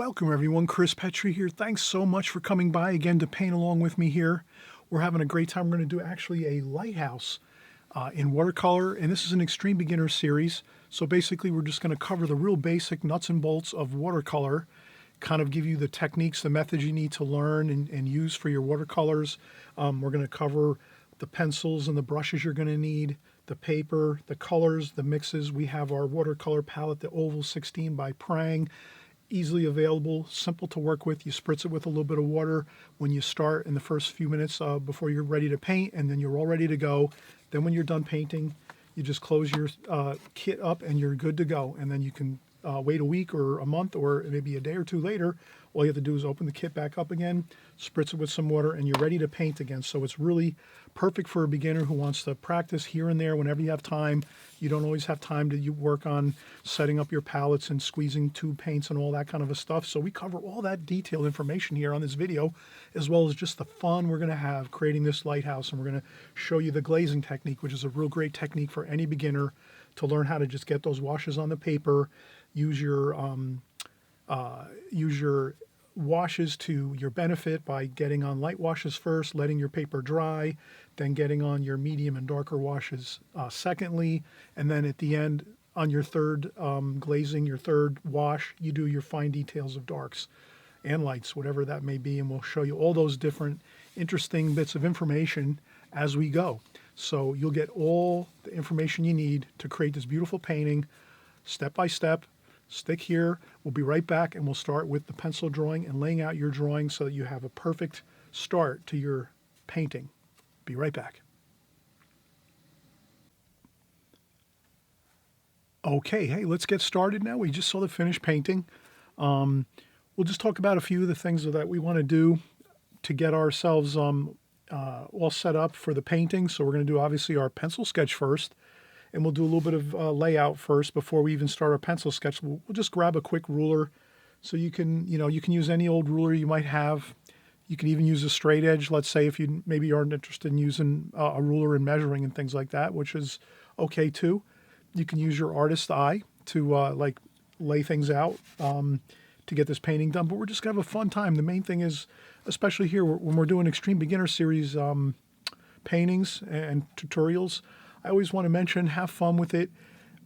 Welcome everyone, Chris Petri here. Thanks so much for coming by again to paint along with me here. We're having a great time. We're going to do actually a lighthouse in watercolor, and this is an extreme beginner series. So basically we're just going to cover the real basic nuts and bolts of watercolor, kind of give you the techniques, the methods you need to learn and use for your watercolors. We're going to cover the pencils and the brushes you're going to need, the paper, the colors, the mixes. We have our watercolor palette, the Oval 16 by Prang. Easily available, simple to work with. You spritz it with a little bit of water when you start in the first few minutes before you're ready to paint, and then you're all ready to go. Then when you're done painting, you just close your kit up and you're good to go. And then you can wait a week or a month or maybe a day or two later. All you have to do is open the kit back up again, spritz it with some water, and you're ready to paint again. So it's really perfect for a beginner who wants to practice here and there whenever you have time. You don't always have time to work on setting up your palettes and squeezing tube paints and all that kind of a stuff. So we cover all that detailed information here on this video, as well as just the fun we're going to have creating this lighthouse. And we're going to show you the glazing technique, which is a real great technique for any beginner to learn how to just get those washes on the paper, use your washes to your benefit by getting on light washes first, letting your paper dry, then getting on your medium and darker washes secondly, and then at the end on your third glazing, your third wash, you do your fine details of darks and lights, whatever that may be, and we'll show you all those different interesting bits of information as we go. So you'll get all the information you need to create this beautiful painting step by step. Stick here. We'll be right back, and we'll start with the pencil drawing and laying out your drawing so that you have a perfect start to your painting. Be right back. Okay, hey, let's get started now. We just saw the finished painting. We'll just talk about a few of the things that we want to do to get ourselves all set up for the painting. So we're going to do obviously our pencil sketch first. And we'll do a little bit of layout first before we even start our pencil sketch. We'll just grab a quick ruler. So you can use any old ruler you might have. You can even use a straight edge, let's say, if you maybe aren't interested in using a ruler and measuring and things like that, which is okay too. You can use your artist's eye to like lay things out to get this painting done. But we're just gonna have a fun time. The main thing is, especially here when we're doing extreme beginner series paintings and tutorials, I always want to mention, have fun with it.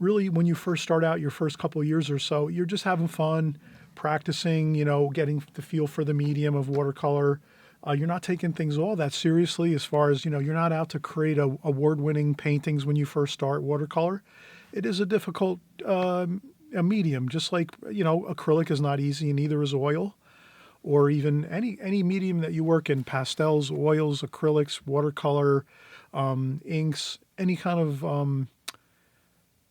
Really, when you first start out, your first couple of years or so, you're just having fun, practicing, getting the feel for the medium of watercolor. You're not taking things all that seriously as far as, you're not out to create award-winning paintings when you first start watercolor. It is a difficult a medium, just like, acrylic is not easy, and neither is oil, or even any medium that you work in, pastels, oils, acrylics, watercolor, inks, any kind of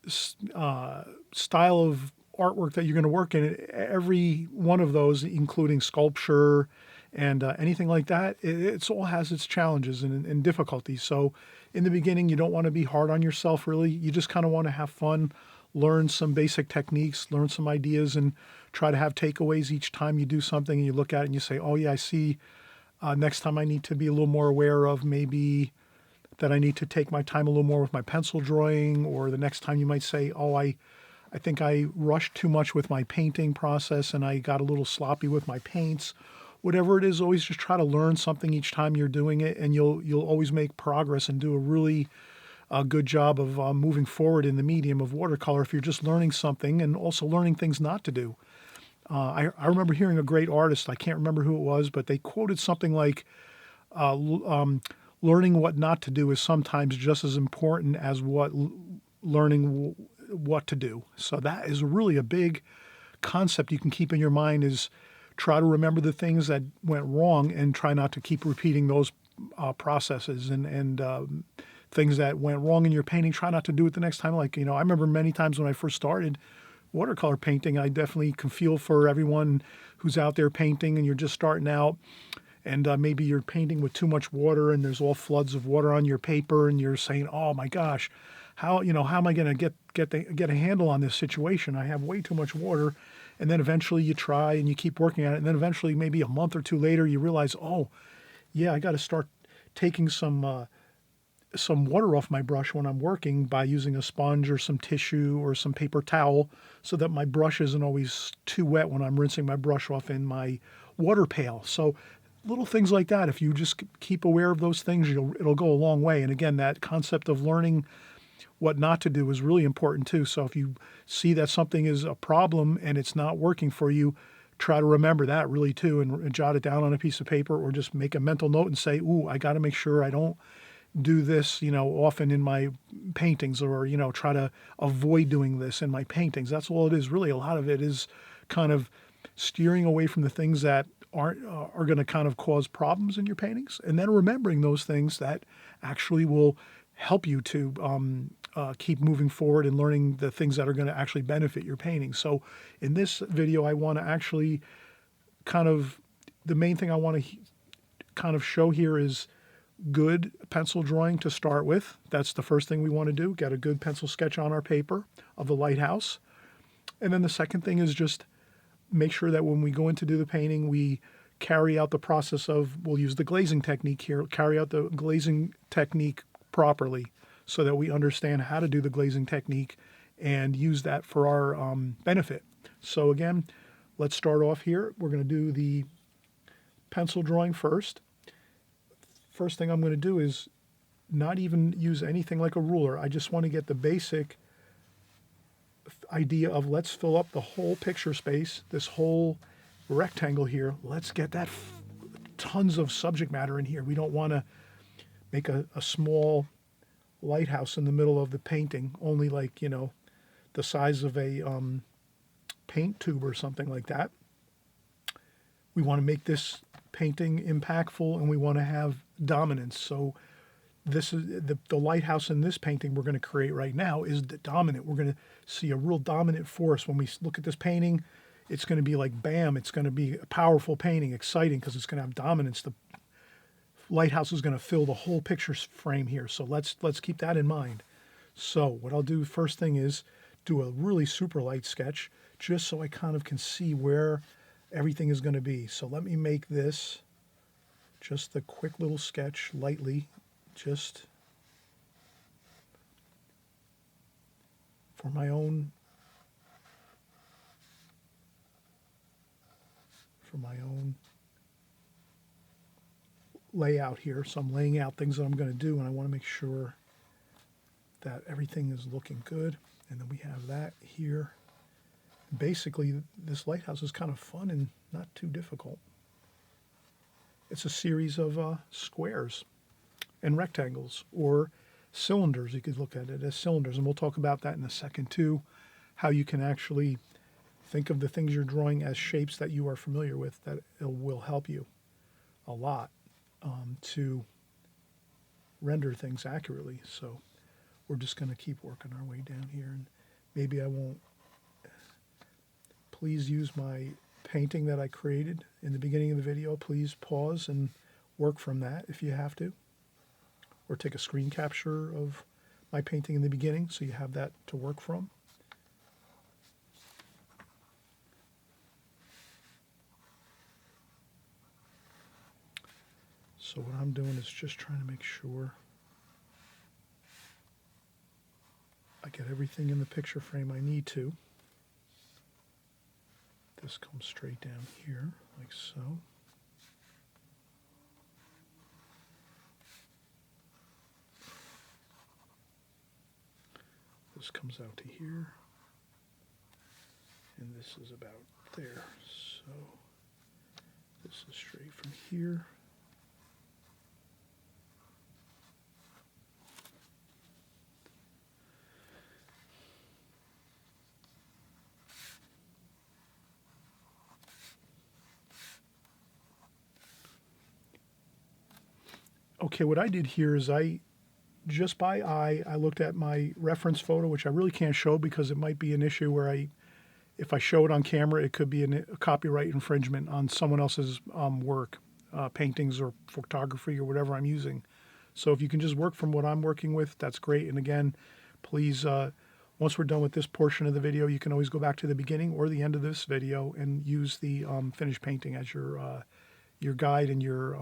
style of artwork that you're going to work in. Every one of those, including sculpture and anything like that, it all has its challenges and difficulties. So in the beginning, you don't want to be hard on yourself, really. You just kind of want to have fun, learn some basic techniques, learn some ideas, and try to have takeaways each time you do something and you look at it and you say, oh yeah, I see, next time I need to be a little more aware of maybe that I need to take my time a little more with my pencil drawing, or the next time you might say, oh, I think I rushed too much with my painting process and I got a little sloppy with my paints. Whatever it is, always just try to learn something each time you're doing it, and you'll always make progress and do a really good job of moving forward in the medium of watercolor if you're just learning something and also learning things not to do. I remember hearing a great artist, I can't remember who it was, but they quoted something like, learning what not to do is sometimes just as important as learning what to do. So that is really a big concept you can keep in your mind, is try to remember the things that went wrong and try not to keep repeating those processes and things that went wrong in your painting. Try not to do it the next time. Like, I remember many times when I first started watercolor painting, I definitely can feel for everyone who's out there painting and you're just starting out. And maybe you're painting with too much water and there's all floods of water on your paper and you're saying, oh my gosh, how am I going to get a handle on this situation? I have way too much water. And then eventually you try and you keep working at it. And then eventually maybe a month or two later, you realize, oh yeah, I got to start taking some some water off my brush when I'm working by using a sponge or some tissue or some paper towel so that my brush isn't always too wet when I'm rinsing my brush off in my water pail. So little things like that, if you just keep aware of those things, it'll go a long way. And again, that concept of learning what not to do is really important too. So if you see that something is a problem and it's not working for you, try to remember that really too, and jot it down on a piece of paper or just make a mental note and say, ooh, I got to make sure I don't do this, often in my paintings, or, try to avoid doing this in my paintings. That's all it is. Really, a lot of it is kind of steering away from the things that are going to kind of cause problems in your paintings, and then remembering those things that actually will help you to keep moving forward and learning the things that are going to actually benefit your painting. So in this video, I want to actually the main thing I want to kind of show here is good pencil drawing to start with. That's the first thing we want to do, get a good pencil sketch on our paper of the lighthouse. And then the second thing is just make sure that when we go in to do the painting, we carry out the process of, we'll use the glazing technique here, carry out the glazing technique properly so that we understand how to do the glazing technique and use that for our benefit. So again, let's start off here. We're going to do the pencil drawing first. First thing I'm going to do is not even use anything like a ruler. I just want to get the basic idea of, let's fill up the whole picture space, this whole rectangle here. Let's get that tons of subject matter in here. We don't want to make a small lighthouse in the middle of the painting, only like, the size of a paint tube or something like that. We want to make this painting impactful, and we want to have dominance. So this is the lighthouse in this painting we're going to create right now is the dominant. We're going to see a real dominant force. When we look at this painting, it's going to be like, bam, it's going to be a powerful painting, exciting, because it's going to have dominance. The lighthouse is going to fill the whole picture frame here. So let's keep that in mind. So what I'll do first thing is do a really super light sketch, just so I kind of can see where everything is going to be. So let me make this just a quick little sketch, lightly, just for my own layout here. So I'm laying out things that I'm going to do, and I want to make sure that everything is looking good. And then we have that here. Basically, this lighthouse is kind of fun and not too difficult. It's a series of squares and rectangles, or cylinders. You could look at it as cylinders, and we'll talk about that in a second too, how you can actually think of the things you're drawing as shapes that you are familiar with. That it will help you a lot to render things accurately. So we're just going to keep working our way down here, and maybe I won't. Please use my painting that I created in the beginning of the video. Please pause and work from that if you have to, or take a screen capture of my painting in the beginning so you have that to work from. So what I'm doing is just trying to make sure I get everything in the picture frame I need to. This comes straight down here, like so. This comes out to here. And this is about there. So this is straight from here. Okay, what I did here is just by eye, I looked at my reference photo, which I really can't show because it might be an issue where if I show it on camera, it could be a copyright infringement on someone else's work, paintings or photography or whatever I'm using. So if you can just work from what I'm working with, that's great. And again, please, once we're done with this portion of the video, you can always go back to the beginning or the end of this video and use the finished painting as your guide and your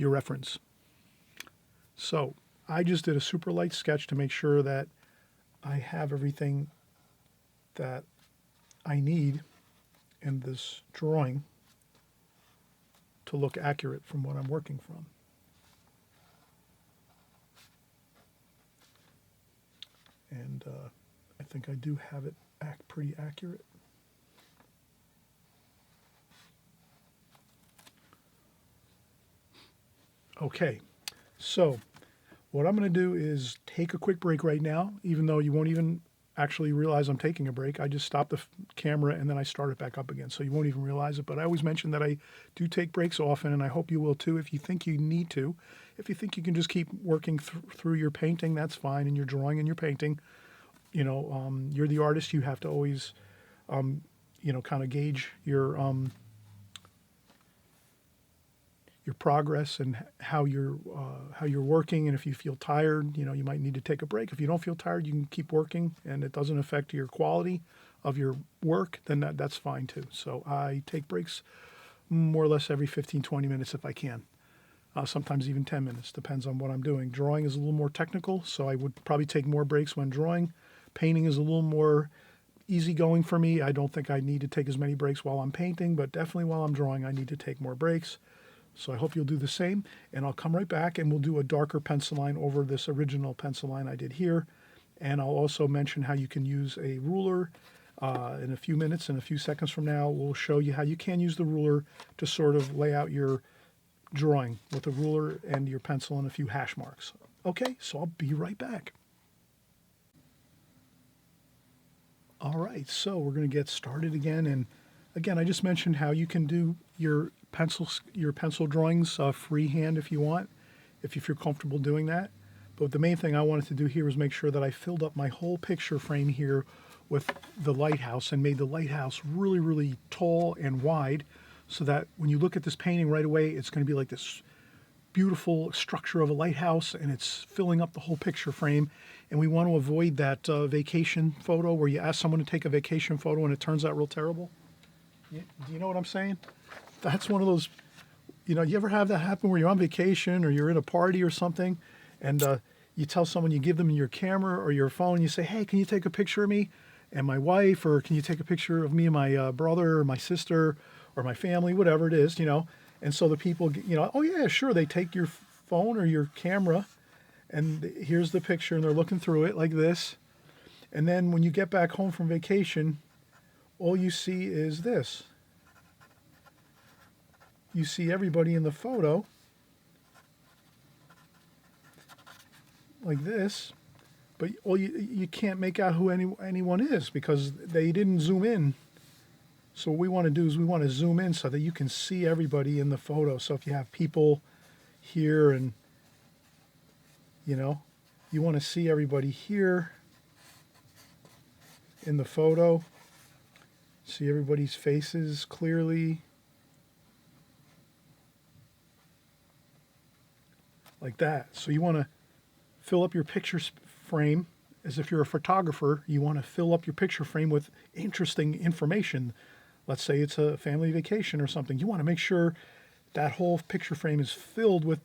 reference. So I just did a super light sketch to make sure that I have everything that I need in this drawing to look accurate from what I'm working from. And I think I do have it pretty accurate. Okay, so what I'm going to do is take a quick break right now, even though you won't even actually realize I'm taking a break. I just stop the camera and then I start it back up again, so you won't even realize it. But I always mention that I do take breaks often, and I hope you will too if you think you need to. If you think you can just keep working through your painting, that's fine, and your drawing and your painting. You know, you're the artist. You have to always, you know, kind of gauge your progress and how you're working. And if you feel tired, you know, you might need to take a break. If you don't feel tired, you can keep working, and it doesn't affect your quality of your work, then that's fine too. So I take breaks more or less every 15-20 minutes if I can. Sometimes even 10 minutes, depends on what I'm doing. Drawing is a little more technical, so I would probably take more breaks when drawing. Painting is a little more easygoing for me. I don't think I need to take as many breaks while I'm painting, but definitely while I'm drawing, I need to take more breaks. So I hope you'll do the same, and I'll come right back and we'll do a darker pencil line over this original pencil line I did here. And I'll also mention how you can use a ruler in a few minutes. In a few seconds from now, we'll show you how you can use the ruler to sort of lay out your drawing with a ruler and your pencil and a few hash marks. Okay, so I'll be right back. All right, so we're going to get started again. And again, I just mentioned how you can do your pencil drawings freehand if you want, if you feel comfortable doing that. But the main thing I wanted to do here was make sure that I filled up my whole picture frame here with the lighthouse and made the lighthouse really, really tall and wide, so that when you look at this painting right away, it's going to be like this beautiful structure of a lighthouse, and it's filling up the whole picture frame. And we want to avoid that vacation photo where you ask someone to take a vacation photo and it turns out real terrible. Do you know what I'm saying? That's one of those, you know, you ever have that happen where you're on vacation or you're at a party or something, and you tell someone, you give them your camera or your phone, you say, hey, can you take a picture of me and my wife, or can you take a picture of me and my brother or my sister or my family, whatever it is, you know. And so the people, you know, oh yeah, sure, they take your phone or your camera, and here's the picture, and they're looking through it like this. And then when you get back home from vacation, all you see is this. You see everybody in the photo like this, but you can't make out who anyone is because they didn't zoom in. So what we want to do is we want to zoom in so that you can see everybody in the photo. So if you have people here and, you know, you want to see everybody here in the photo, see everybody's faces clearly. Like that. So you want to fill up your picture frame as if you're a photographer. You want to fill up your picture frame with interesting information. Let's say it's a family vacation or something. You want to make sure that whole picture frame is filled with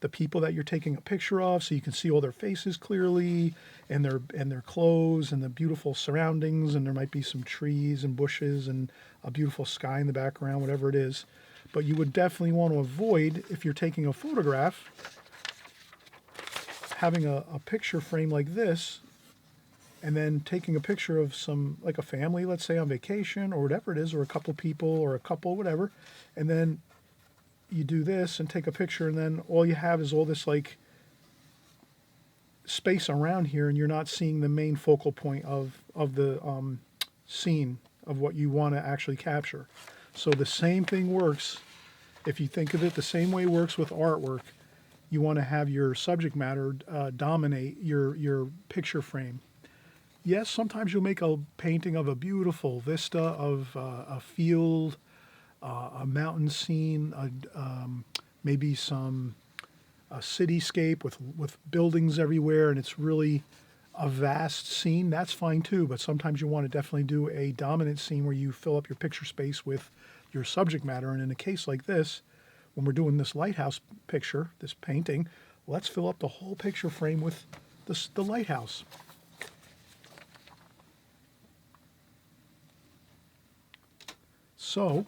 the people that you're taking a picture of, so you can see all their faces clearly, and their clothes and the beautiful surroundings, and there might be some trees and bushes and a beautiful sky in the background, whatever it is. But you would definitely want to avoid, if you're taking a photograph, having a picture frame like this and then taking a picture of some, like a family, let's say on vacation or whatever it is, or a couple people or a couple, whatever, and then you do this and take a picture, and then all you have is all this like space around here, and you're not seeing the main focal point of the scene of what you want to actually capture. So the same thing works, if you think of it the same way it works with artwork. You want to have your subject matter dominate your picture frame. Yes, sometimes you'll make a painting of a beautiful vista of a field, a mountain scene, maybe a cityscape with buildings everywhere, and it's really a vast scene. That's fine too, but sometimes you want to definitely do a dominant scene where you fill up your picture space with your subject matter. And in a case like this, when we're doing this lighthouse picture, this painting, Let's fill up the whole picture frame with the lighthouse. So,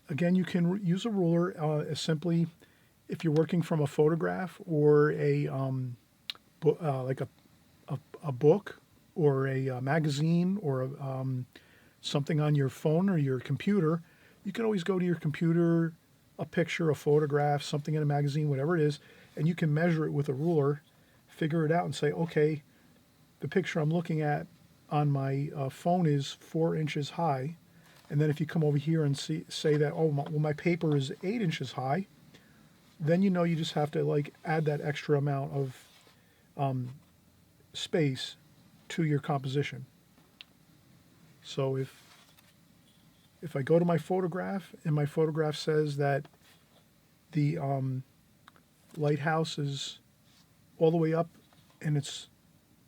again, you can use a ruler as simply if you're working from a photograph or a like a book or a magazine or something on your phone or your computer. You can always go to your computer, a picture, a photograph, something in a magazine, whatever it is, and you can measure it with a ruler, figure it out, and say, okay, the picture I'm looking at on my phone is 4 inches high. And then if you come over here and say that, oh, my paper is 8 inches high, then you know you just have to like add that extra amount of space to your composition. So if I go to my photograph and my photograph says that the lighthouse is all the way up and it's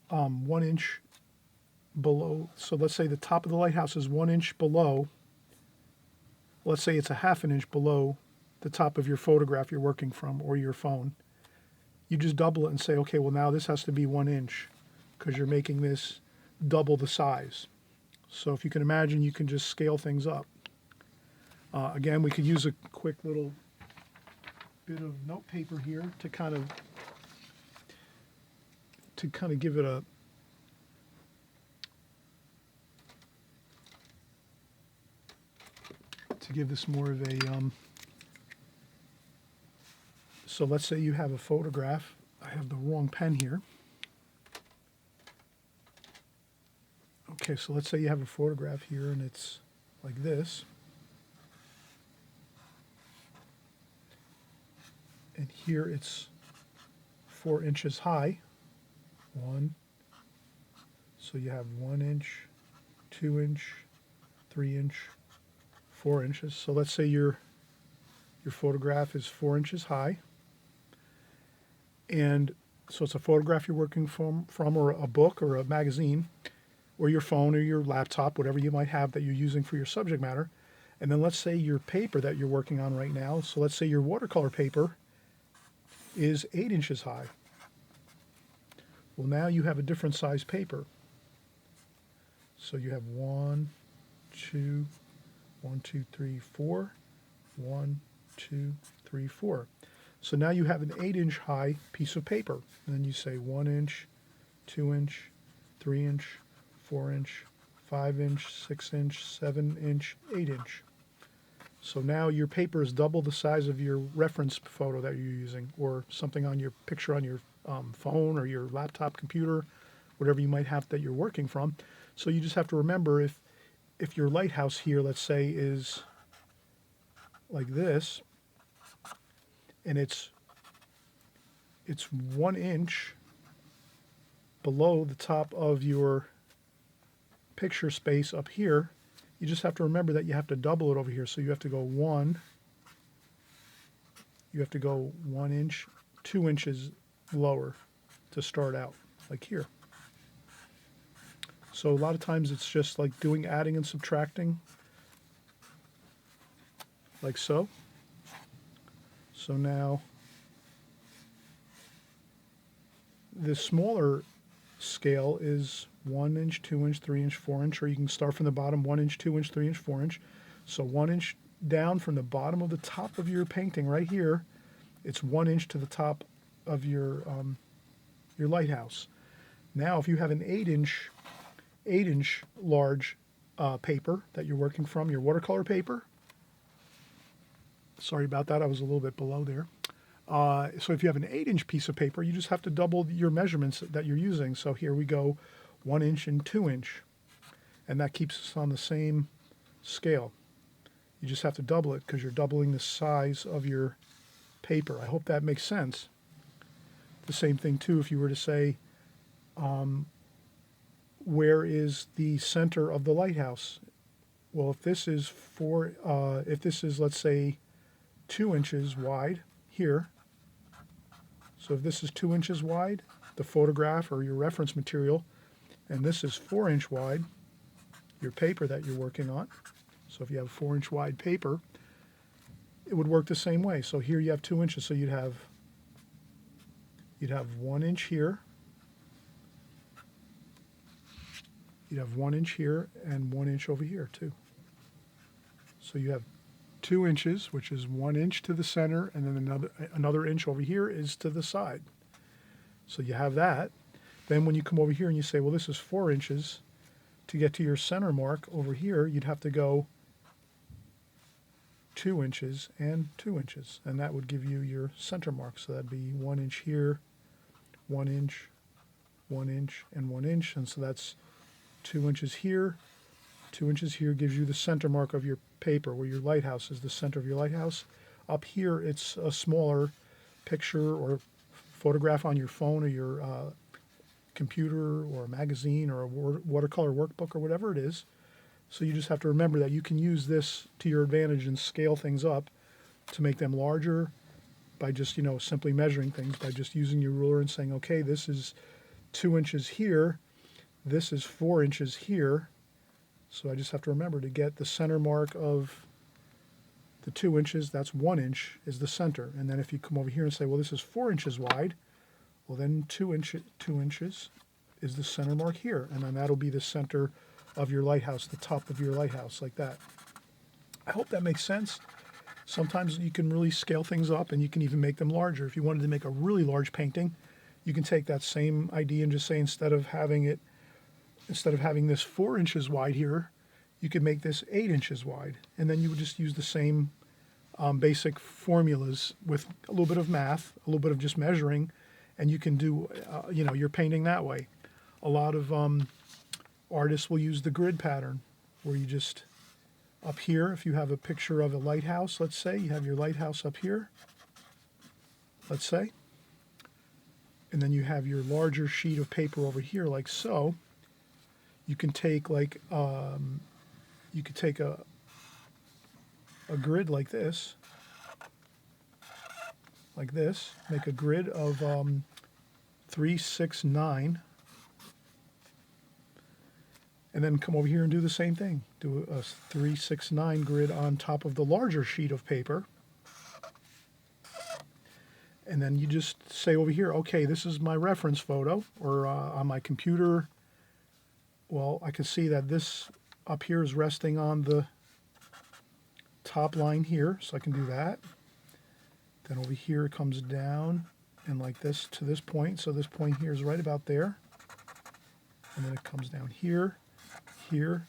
1 inch below, so let's say the top of the lighthouse is 1 inch below, let's say it's a half an inch below the top of your photograph you're working from or your phone, you just double it and say, okay, well now this has to be 1 inch because you're making this double the size. So if you can imagine, you can just scale things up. Again, we could use a quick little bit of note paper here to kind of give it a give this more of a so let's say you have a photograph. I have the wrong pen here. Okay, so let's say you have a photograph here and it's like this. And here it's 4 inches high. One. So you have 1 inch, 2 inch, 3 inch, 4 inches. So let's say your photograph is 4 inches high. And so it's a photograph you're working from or a book or a magazine or your phone or your laptop, whatever you might have that you're using for your subject matter. And then let's say your paper that you're working on right now, so let's say your watercolor paper is 8 inches high. Well, now you have a different size paper. So you have 1, 2, 1, 2, 3, 4, 1, 2, 3, 4. So now you have an 8 inch high piece of paper. And then you say 1 inch, 2 inch, 3 inch, 4 inch, 5 inch, 6 inch, 7 inch, 8 inch. So now your paper is double the size of your reference photo that you're using, or something on your picture on your phone or your laptop computer, whatever you might have that you're working from. So you just have to remember if your lighthouse here, let's say, is like this, and it's 1 inch below the top of your picture space up here, you just have to remember that you have to double it over here. So you have to go 1 inch, 2 inches lower to start out, like here. So a lot of times it's just like doing adding and subtracting, like so. So now the smaller scale is 1 inch, 2 inch, 3 inch, 4 inch, or you can start from the bottom, 1 inch, 2 inch, 3 inch, 4 inch. So 1 inch down from the bottom of the top of your painting right here, it's 1 inch to the top of your lighthouse. Now if you have an 8 inch large paper that you're working from, your watercolor paper, sorry about that, I was a little bit below there. So if you have an 8 inch piece of paper, you just have to double your measurements that you're using. So here we go, 1 inch and 2 inch. And that keeps us on the same scale. You just have to double it because you're doubling the size of your paper. I hope that makes sense. The same thing too if you were to say, where is the center of the lighthouse? Well, if this is let's say 2 inches wide here, so if this is 2 inches wide, the photograph or your reference material, and this is 4 inch wide, your paper that you're working on. So if you have 4 inch wide paper, it would work the same way. So here you have 2 inches, so you'd have you'd have 1 inch here, you'd have 1 inch here, and 1 inch over here too. So you have 2 inches, which is 1 inch to the center, and then another inch over here is to the side. So you have that. Then when you come over here and you say, well, this is 4 inches, to get to your center mark over here, you'd have to go 2 inches and 2 inches, and that would give you your center mark. So that'd be 1 inch here, 1 inch, 1 inch, and 1 inch, and so that's 2 inches here. 2 inches here gives you the center mark of your paper, where your lighthouse is the center of your lighthouse. Up here, it's a smaller picture or photograph on your phone or your computer or a magazine or a watercolor workbook or whatever it is. So you just have to remember that you can use this to your advantage and scale things up to make them larger by just, simply measuring things, by just using your ruler and saying, okay, this is 2 inches here, this is 4 inches here. So I just have to remember to get the center mark of the 2 inches, that's 1 inch is the center. And then if you come over here and say, well, this is 4 inches wide, well, then 2 inches is the center mark here. And then that'll be the center of your lighthouse, the top of your lighthouse, like that. I hope that makes sense. Sometimes you can really scale things up, and you can even make them larger. If you wanted to make a really large painting, you can take that same idea and just say, instead of having this 4 inches wide here, you could make this 8 inches wide. And then you would just use the same basic formulas with a little bit of math, a little bit of just measuring, and you can do, your painting that way. A lot of artists will use the grid pattern, where you just, up here, if you have a picture of a lighthouse, let's say, you have your lighthouse up here, let's say, and then you have your larger sheet of paper over here, like so. You can take a grid like this, make a grid of 3, 6, 9, and then come over here and do the same thing. Do a 3, 6, 9 grid on top of the larger sheet of paper. And then you just say over here, okay, this is my reference photo, or on my computer. Well, I can see that this up here is resting on the top line here, so I can do that. Then over here it comes down and like this to this point, so this point here is right about there. And then it comes down here, here,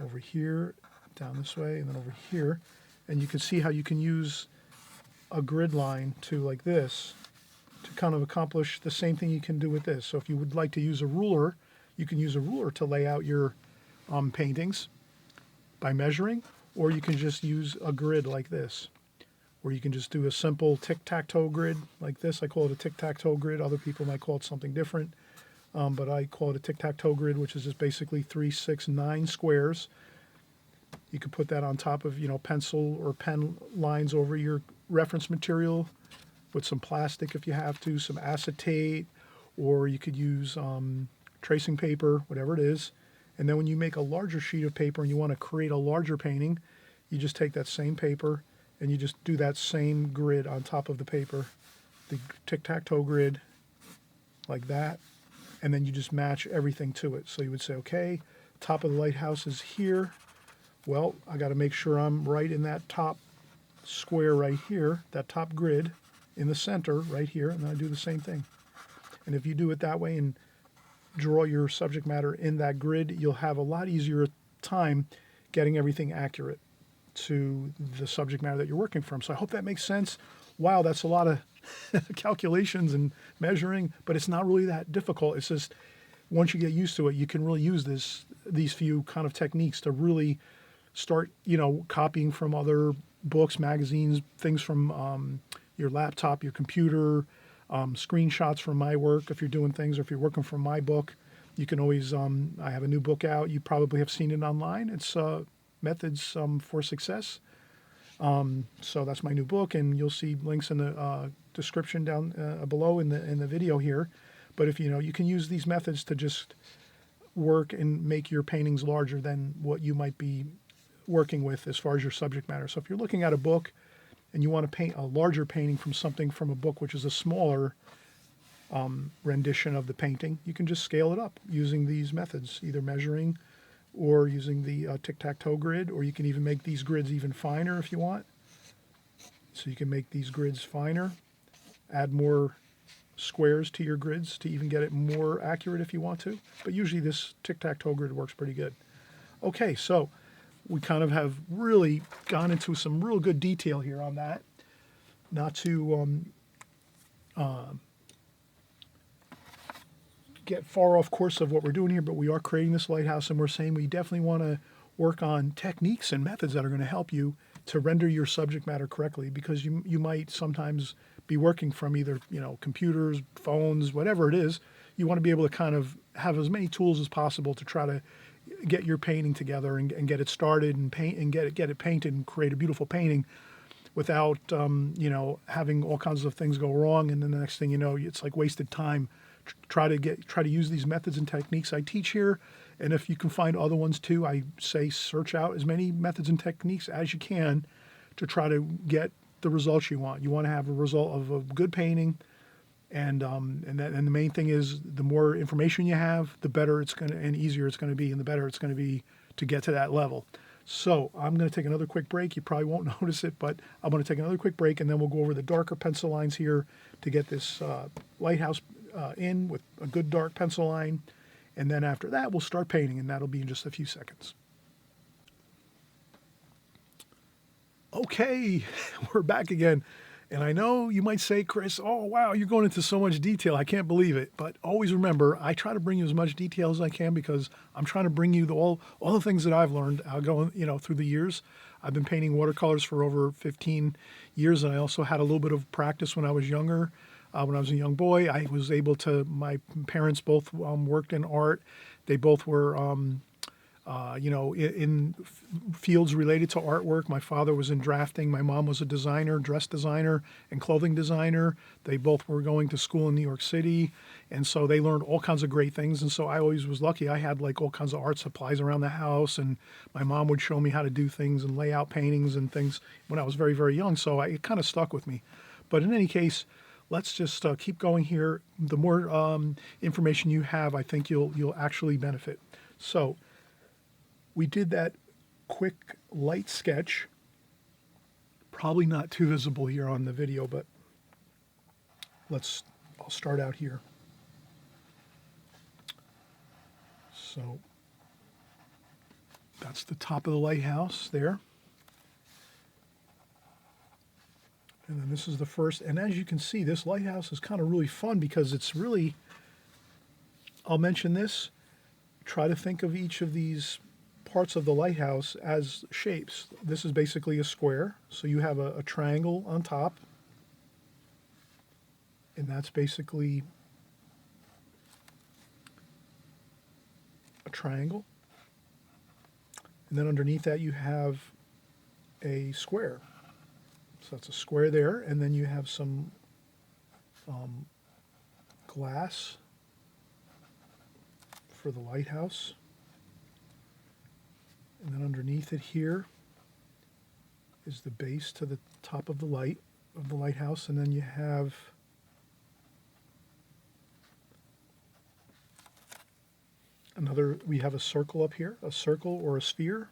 over here, down this way, and then over here. And you can see how you can use a grid line to, like this, to kind of accomplish the same thing you can do with this. So if you would like to use a ruler, you can use a ruler to lay out your paintings by measuring, or you can just use a grid like this, where you can just do a simple tic-tac-toe grid like this. I call it a tic-tac-toe grid. Other people might call it something different, but I call it a tic-tac-toe grid, which is just basically 3, 6, 9 squares. You can put that on top of, pencil or pen lines over your reference material with some plastic if you have to, some acetate, or you could use tracing paper, whatever it is. And then when you make a larger sheet of paper and you want to create a larger painting, you just take that same paper and you just do that same grid on top of the paper, the tic-tac-toe grid, like that, and then you just match everything to it. So you would say, okay, top of the lighthouse is here. Well, I got to make sure I'm right in that top square right here, that top grid in the center right here, and then I do the same thing. And if you do it that way and draw your subject matter in that grid, you'll have a lot easier time getting everything accurate to the subject matter that you're working from. So I hope that makes sense. Wow, that's a lot of calculations and measuring, but it's not really that difficult. It's just once you get used to it, you can really use these few kind of techniques to really start, copying from other books, magazines, things from your laptop, your computer, screenshots from my work if you're doing things, or if you're working from my book. You can always, I have a new book out. You probably have seen it online. It's Methods for Success. So that's my new book, and you'll see links in the description down below in the video here. But if you can use these methods to just work and make your paintings larger than what you might be working with as far as your subject matter. So if you're looking at a book and you want to paint a larger painting from something from a book which is a smaller rendition of the painting, you can just scale it up using these methods, either measuring or using the tic-tac-toe grid, or you can even make these grids even finer if you want. So you can make these grids finer, add more squares to your grids to even get it more accurate if you want to. But usually this tic-tac-toe grid works pretty good. Okay, so we kind of have really gone into some real good detail here on that. Not to get far off course of what we're doing here, but we are creating this lighthouse, and we're saying we definitely want to work on techniques and methods that are going to help you to render your subject matter correctly, because you might sometimes be working from either, you know, computers, phones, whatever it is. You want to be able to kind of have as many tools as possible to try to get your painting together and get it started and paint and get it painted and create a beautiful painting without you know, having all kinds of things go wrong, and then the next thing you know, it's like wasted time. Try to use these methods and techniques I teach here, and if you can find other ones too, I say search out as many methods and techniques as you can to try to get the results you want. You want to have a result of a good painting, and the main thing is the more information you have, the better it's going to, and easier it's going to be, and the better it's going to be to get to that level. So I'm going to take another quick break. You probably won't notice it, but I'm going to take another quick break, and then we'll go over the darker pencil lines here to get this lighthouse in with a good dark pencil line. And then after that, we'll start painting, and that'll be in just a few seconds. Okay, we're back again. And I know you might say, Chris, oh, wow, you're going into so much detail. I can't believe it. But always remember, I try to bring you as much detail as I can, because I'm trying to bring you all the things that I've learned. I'll go, you know, through the years. I've been painting watercolors for over 15 years, and I also had a little bit of practice when I was younger. When I was a young boy, I was able to, my parents both worked in art. They both were, you know, in fields related to artwork. My father was in drafting. My mom was a designer, dress designer, and clothing designer. They both were going to school in New York City, and so they learned all kinds of great things. And so I always was lucky. I had like all kinds of art supplies around the house, and my mom would show me how to do things and lay out paintings and things when I was very, very young. So it kind of stuck with me. But in any case, let's just keep going here. The more information you have, I think you'll actually benefit. So we did that quick light sketch. Probably not too visible here on the video, but I'll start out here. So that's the top of the lighthouse there. And then this is the first, and as you can see, this lighthouse is kind of really fun because it's really, I'll mention this, try to think of each of these parts of the lighthouse as shapes. This is basically a square, so you have a triangle on top, and that's basically a triangle. And then underneath that you have a square. So that's a square there, and then you have some glass for the lighthouse. And then underneath it here is the base to the top of the lighthouse, and then you have we have a circle up here, a circle or a sphere.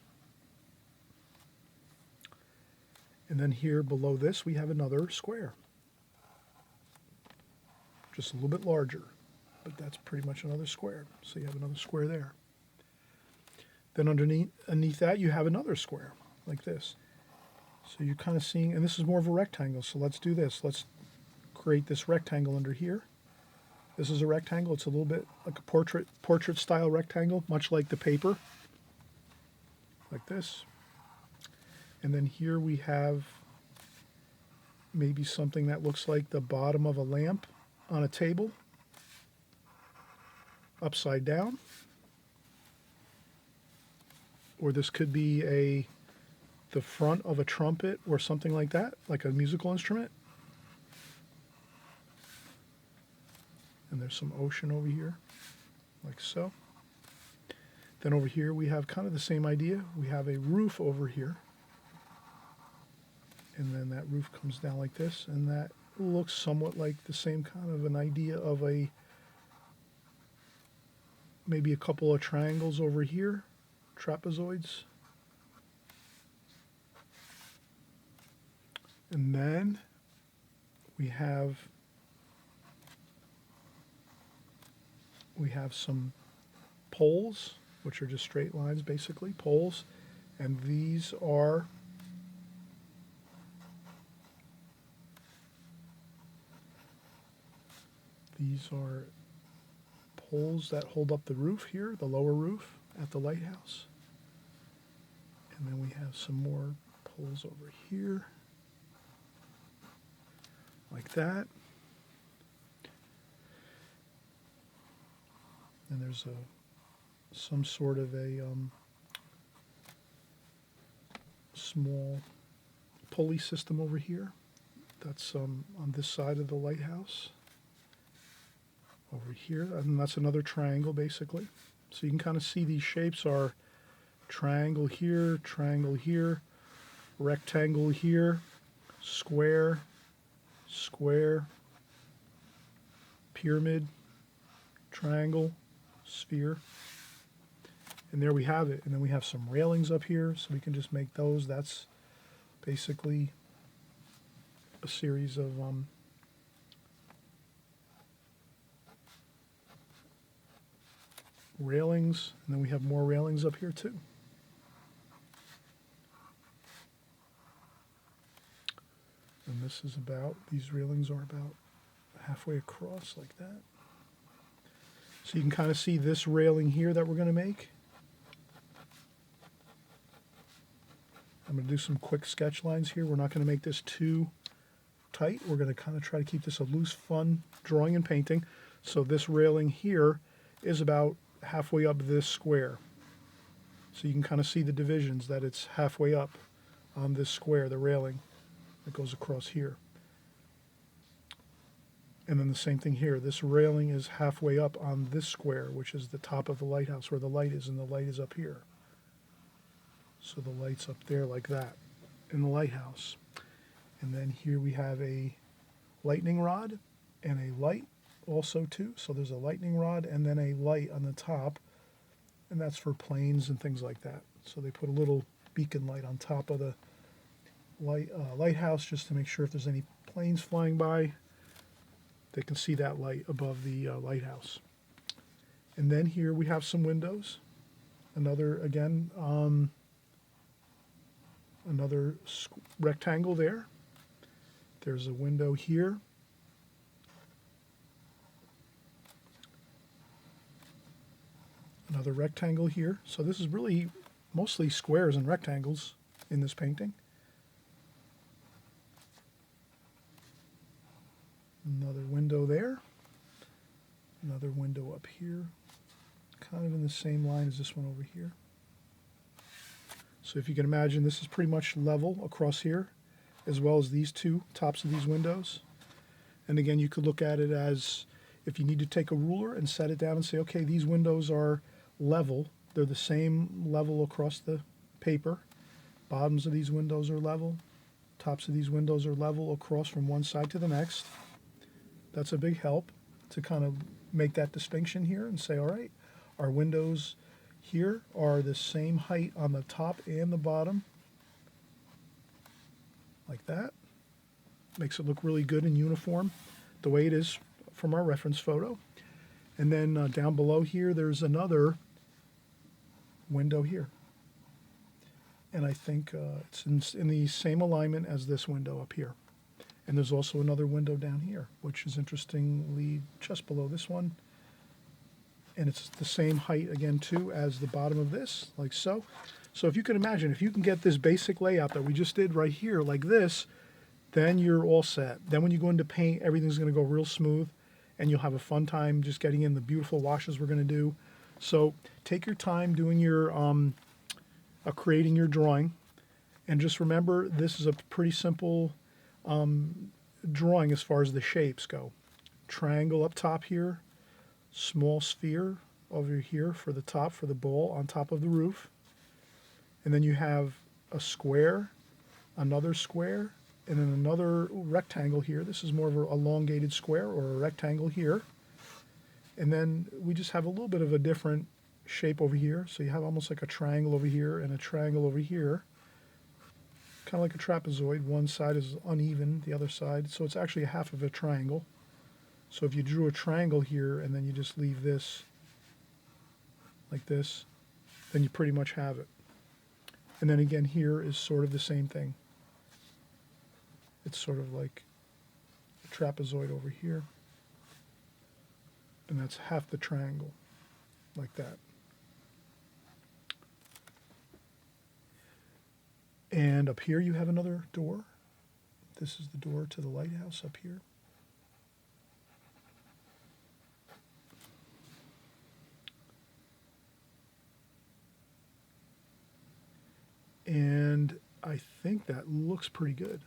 And then here below this, we have another square. Just a little bit larger, but that's pretty much another square. So you have another square there. Then underneath that, you have another square, like this. So you're kind of seeing, and this is more of a rectangle, so let's do this. Let's create this rectangle under here. This is a rectangle. It's a little bit like a portrait style rectangle, much like the paper, like this. And then here we have maybe something that looks like the bottom of a lamp on a table, upside down. Or this could be the front of a trumpet or something like that, like a musical instrument. And there's some ocean over here, like so. Then over here we have kind of the same idea. We have a roof over here. And then that roof comes down like this, and that looks somewhat like the same kind of an idea of a, maybe a couple of triangles over here, trapezoids. And then we have some poles, which are just straight lines, basically, poles. And these are poles that hold up the roof here, the lower roof at the lighthouse. And then we have some more poles over here, like that. And there's some sort of a small pulley system over here. That's on this side of the lighthouse. Over here, and that's another triangle basically. So you can kind of see these shapes are triangle here, rectangle here, square, square, pyramid, triangle, sphere. And there we have it. And then we have some railings up here, so we can just make those. That's basically a series of railings, and then we have more railings up here too. And this is these railings are about halfway across like that. So you can kind of see this railing here that we're going to make. I'm going to do some quick sketch lines here. We're not going to make this too tight. We're going to kind of try to keep this a loose, fun drawing and painting. So this railing here is about halfway up this square. So you can kind of see the divisions, that it's halfway up on this square, the railing that goes across here. And then the same thing here. This railing is halfway up on this square, which is the top of the lighthouse where the light is, and the light is up here. So the light's up there like that in the lighthouse. And then here we have a lightning rod and a light also too. So there's a lightning rod and then a light on the top, and that's for planes and things like that. So they put a little beacon light on top of the lighthouse just to make sure if there's any planes flying by, they can see that light above the lighthouse. And then here we have some windows. Another, again, another rectangle there. There's a window here. Another rectangle here. So this is really mostly squares and rectangles in this painting. Another window there. Another window up here. Kind of in the same line as this one over here. So if you can imagine, this is pretty much level across here, as well as these two tops of these windows. And again, you could look at it as if you need to take a ruler and set it down and say, okay, these windows are level. They're the same level across the paper. Bottoms of these windows are level. Tops of these windows are level across from one side to the next. That's a big help to kind of make that distinction here and say, all right, our windows here are the same height on the top and the bottom. Like that. Makes it look really good and uniform, the way it is from our reference photo. And then down below here, there's another window here. And I think it's in the same alignment as this window up here. And there's also another window down here, which is interestingly just below this one. And it's the same height again too as the bottom of this, like so. So if you can imagine, if you can get this basic layout that we just did right here like this, then you're all set. Then when you go into paint, everything's going to go real smooth, and you'll have a fun time just getting in the beautiful washes we're going to do. So take your time doing your creating your drawing, and just remember this is a pretty simple drawing as far as the shapes go. Triangle up top here, small sphere over here for the top, for the ball on top of the roof, and then you have a square, another square, and then another rectangle here. This is more of an elongated square or a rectangle here. And then we just have a little bit of a different shape over here. So you have almost like a triangle over here and a triangle over here. Kind of like a trapezoid. One side is uneven, the other side. So it's actually a half of a triangle. So if you drew a triangle here and then you just leave this like this, then you pretty much have it. And then again here is sort of the same thing. It's sort of like a trapezoid over here. And that's half the triangle, like that. And up here you have another door. This is the door to the lighthouse up here. And I think that looks pretty good.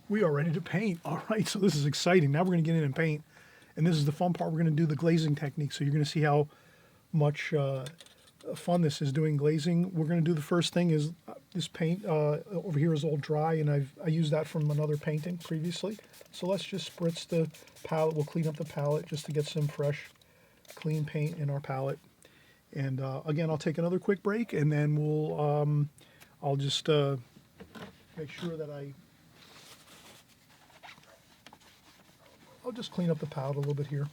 We are ready to paint. All right, so this is exciting. Now we're going to get in and paint. And this is the fun part. We're going to do the glazing technique. So you're going to see how much fun this is doing glazing. We're going to do the first thing is this paint over here is all dry, and I used that from another painting previously. So let's just spritz the palette. We'll clean up the palette just to get some fresh, clean paint in our palette. And again, I'll take another quick break, and then I'll just make sure that I'll just clean up the palette a little bit here.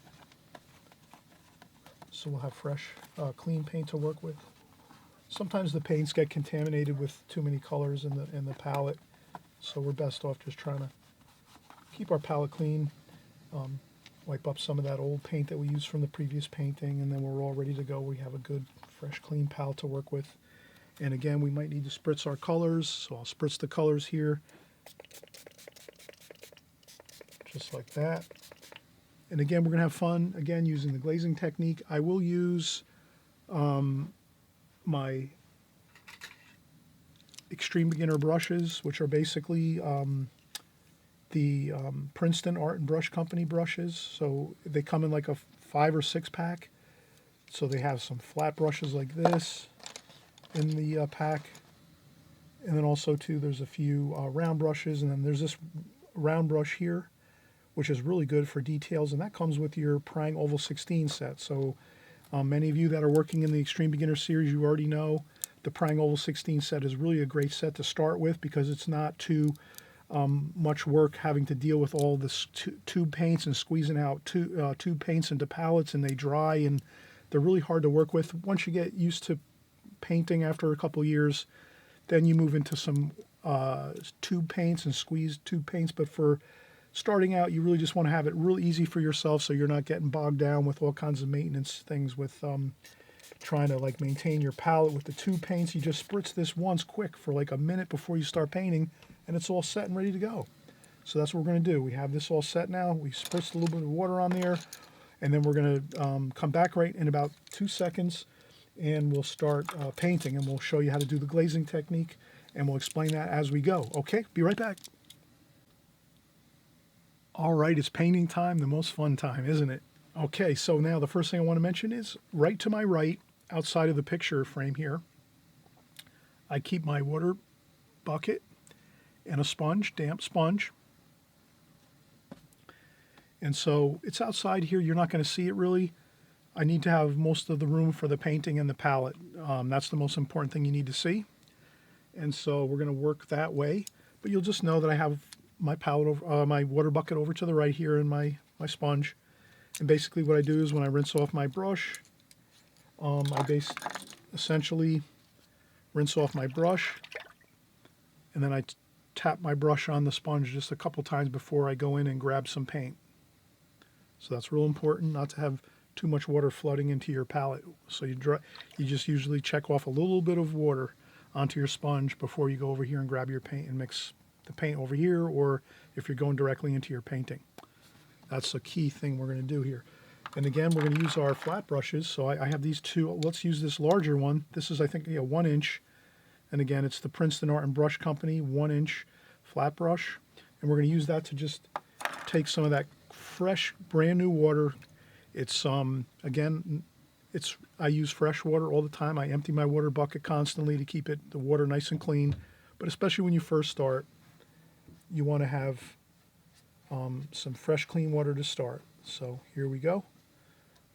So we'll have fresh, clean paint to work with. Sometimes the paints get contaminated with too many colors in the palette, so we're best off just trying to keep our palette clean, wipe up some of that old paint that we used from the previous painting, and then we're all ready to go. We have a good, fresh, clean palette to work with. And again, we might need to spritz our colors, so I'll spritz the colors here, just like that. And again, we're going to have fun, again, using the glazing technique. I will use my extreme beginner brushes, which are basically the Princeton Art and Brush Company brushes. So they come in like a 5 or 6 pack. So they have some flat brushes like this in the pack. And then also, too, there's a few round brushes. And then there's this round brush here, which is really good for details, and that comes with your Prang Oval 16 set. So many of you that are working in the Extreme Beginner Series, you already know the Prang Oval 16 set is really a great set to start with because it's not too much work having to deal with all this tube paints and squeezing out tube paints into palettes, and they dry, and they're really hard to work with. Once you get used to painting after a couple years, then you move into some tube paints and squeezed tube paints, but for starting out, you really just want to have it real easy for yourself so you're not getting bogged down with all kinds of maintenance things with trying to like maintain your palette with the tube paints. You just spritz this once quick for like a minute before you start painting, and it's all set and ready to go. So that's what we're going to do. We have this all set now. We spritzed a little bit of water on there, and then we're going to come back right in about 2 seconds, and we'll start painting, and we'll show you how to do the glazing technique, and we'll explain that as we go. Okay, be right back. All right, it's painting time, the most fun time, isn't it? Okay, so now the first thing I want to mention is right to my right, outside of the picture frame here, I keep my water bucket and a sponge, damp sponge. And so it's outside here, you're not going to see it really. I need to have most of the room for the painting and the palette. That's the most important thing you need to see. And so we're going to work that way, but you'll just know that I have my palette over, my water bucket over to the right here and my sponge. And basically what I do is when I rinse off my brush, I essentially rinse off my brush, and then I tap my brush on the sponge just a couple times before I go in and grab some paint. So that's real important, not to have too much water flooding into your palette. So you just usually check off a little bit of water onto your sponge before you go over here and grab your paint and mix the paint over here, or if you're going directly into your painting. That's a key thing we're going to do here. And again, we're going to use our flat brushes. So I have these two. Let's use this larger one. This is, I think, 1 inch. And again, it's the Princeton Art and Brush Company 1-inch flat brush. And we're going to use that to just take some of that fresh, brand new water. It's, again, I use fresh water all the time. I empty my water bucket constantly to keep the water nice and clean. But especially when you first start, you want to have some fresh, clean water to start. So here we go.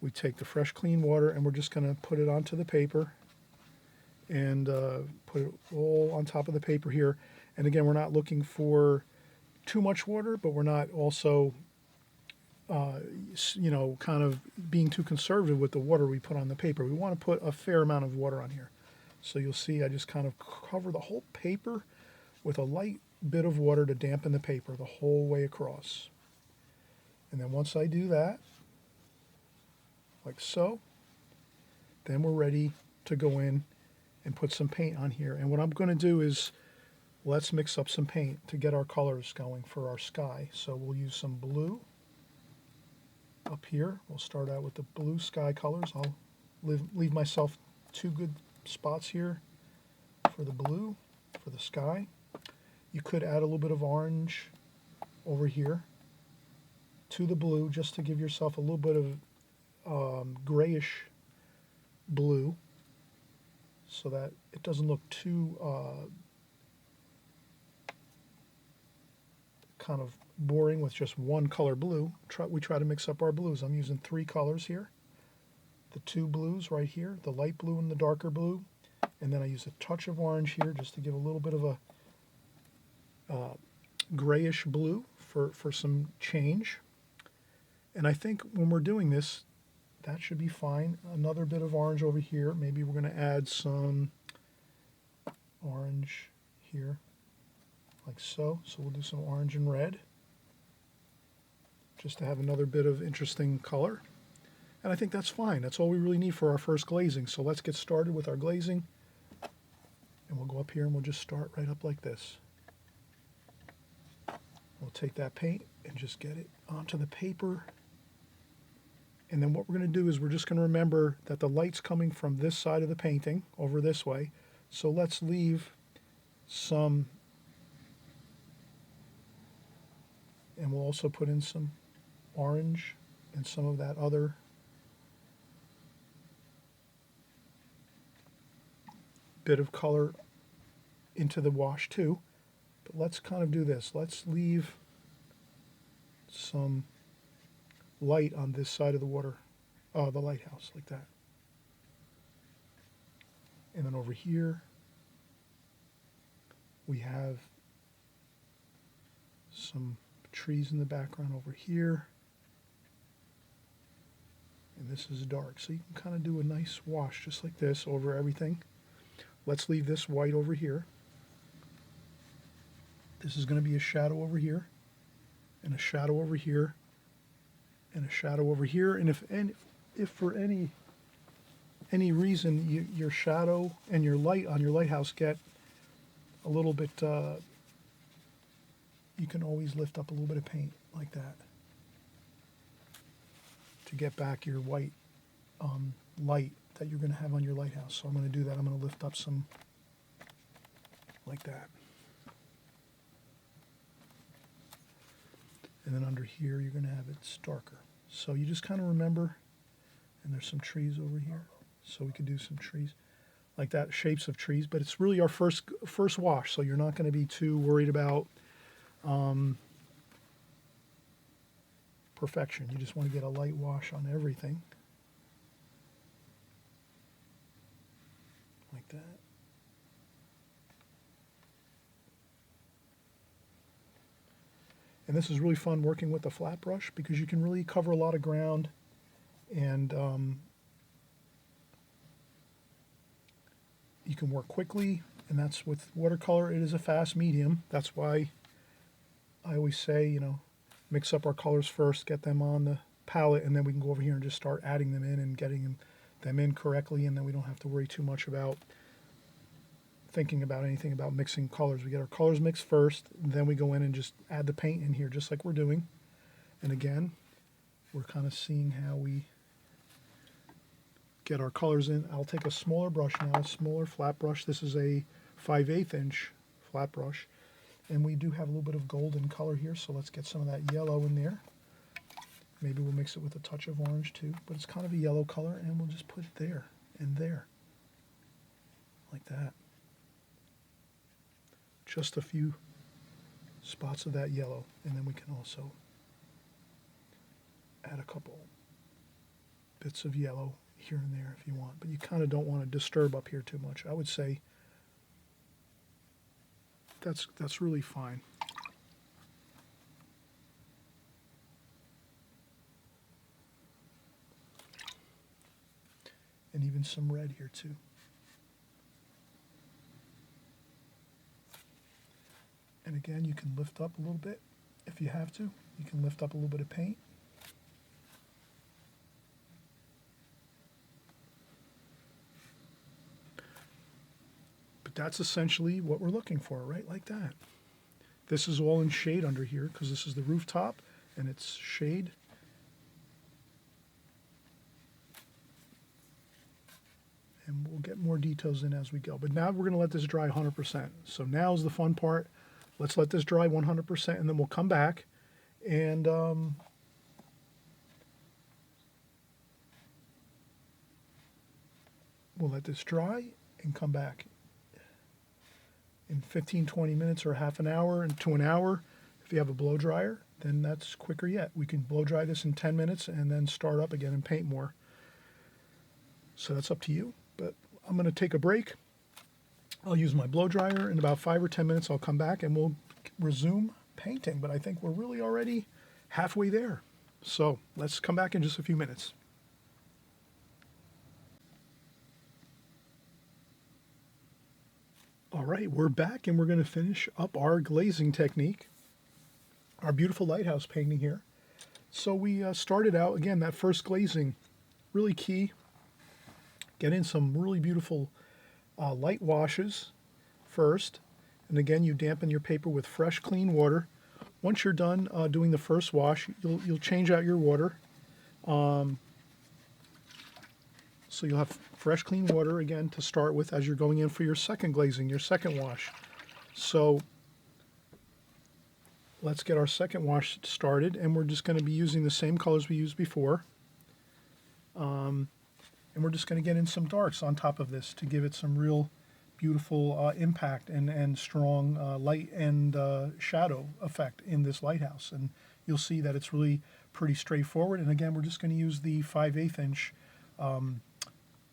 We take the fresh, clean water and we're just going to put it onto the paper and put it all on top of the paper here. And again, we're not looking for too much water, but we're not also, kind of being too conservative with the water we put on the paper. We want to put a fair amount of water on here. So you'll see I just kind of cover the whole paper with a light bit of water to dampen the paper the whole way across. And then once I do that, like so, then we're ready to go in and put some paint on here. And what I'm going to do is, let's mix up some paint to get our colors going for our sky. So we'll use some blue up here. We'll start out with the blue sky colors. I'll leave myself 2 good spots here for the blue, for the sky. You could add a little bit of orange over here to the blue just to give yourself a little bit of grayish blue so that it doesn't look too kind of boring with just one color blue. We try to mix up our blues. I'm using 3 colors here. The 2 blues right here, the light blue and the darker blue. And then I use a touch of orange here just to give a little bit of a grayish blue for some change. And I think when we're doing this, that should be fine. Another bit of orange over here. Maybe we're going to add some orange here, like so. So we'll do some orange and red, just to have another bit of interesting color. And I think that's fine. That's all we really need for our first glazing. So let's get started with our glazing. And we'll go up here and we'll just start right up like this. We'll take that paint and just get it onto the paper. And then what we're going to do is we're just going to remember that the light's coming from this side of the painting over this way. So let's leave some, and we'll also put in some orange and some of that other bit of color into the wash too. But let's kind of do this. Let's leave some light on this side of the water, the lighthouse, like that. And then over here, we have some trees in the background over here. And this is dark, so you can kind of do a nice wash just like this over everything. Let's leave this white over here. This is going to be a shadow over here, and a shadow over here, and a shadow over here. And if for any reason your shadow and your light on your lighthouse get a little bit, you can always lift up a little bit of paint like that to get back your white light that you're going to have on your lighthouse. So I'm going to do that. I'm going to lift up some like that. And then under here, you're going to have it darker. So you just kind of remember, and there's some trees over here. So we could do some trees like that, shapes of trees. But it's really our first wash, so you're not going to be too worried about perfection. You just want to get a light wash on everything. Like that. And this is really fun working with the flat brush because you can really cover a lot of ground, and you can work quickly. And that's with watercolor, it is a fast medium. That's why I always say, mix up our colors first, get them on the palette, and then we can go over here and just start adding them in and getting them in correctly, and then we don't have to worry too much about thinking about anything about mixing colors. We get our colors mixed first, then we go in and just add the paint in here just like we're doing. And again, we're kind of seeing how we get our colors in. I'll take a smaller brush now, a smaller flat brush. This is a 5/8 inch flat brush. And we do have a little bit of golden color here, so let's get some of that yellow in there. Maybe we'll mix it with a touch of orange too, but it's kind of a yellow color, and we'll just put it there and there, like that. Just a few spots of that yellow, and then we can also add a couple bits of yellow here and there if you want, but you kind of don't want to disturb up here too much. I would say that's really fine. And even some red here too. And again, you can lift up a little bit if you have to. You can lift up a little bit of paint. But that's essentially what we're looking for, right? Like that. This is all in shade under here because this is the rooftop and it's shade. And we'll get more details in as we go. But now we're going to let this dry 100%. So now's the fun part. Let's let this dry 100%, and then we'll come back and we'll let this dry and come back in 15-20 minutes or half an hour to an hour. If you have a blow dryer, then that's quicker yet. We can blow dry this in 10 minutes and then start up again and paint more. So that's up to you. But I'm going to take a break. I'll use my blow dryer. In about 5 or 10 minutes, I'll come back and we'll resume painting. But I think we're really already halfway there. So let's come back in just a few minutes. All right, we're back and we're going to finish up our glazing technique, our beautiful lighthouse painting here. So we started out, again, that first glazing, really key. Get in some really beautiful light washes first. And again, you dampen your paper with fresh, clean water. Once you're done doing the first wash, you'll change out your water. So you'll have fresh, clean water again to start with as you're going in for your second glazing, your second wash. So let's get our second wash started, and we're just going to be using the same colors we used before. And we're just going to get in some darks on top of this to give it some real beautiful impact and strong light and shadow effect in this lighthouse. And you'll see that it's really pretty straightforward. And again, we're just going to use the 5/8 inch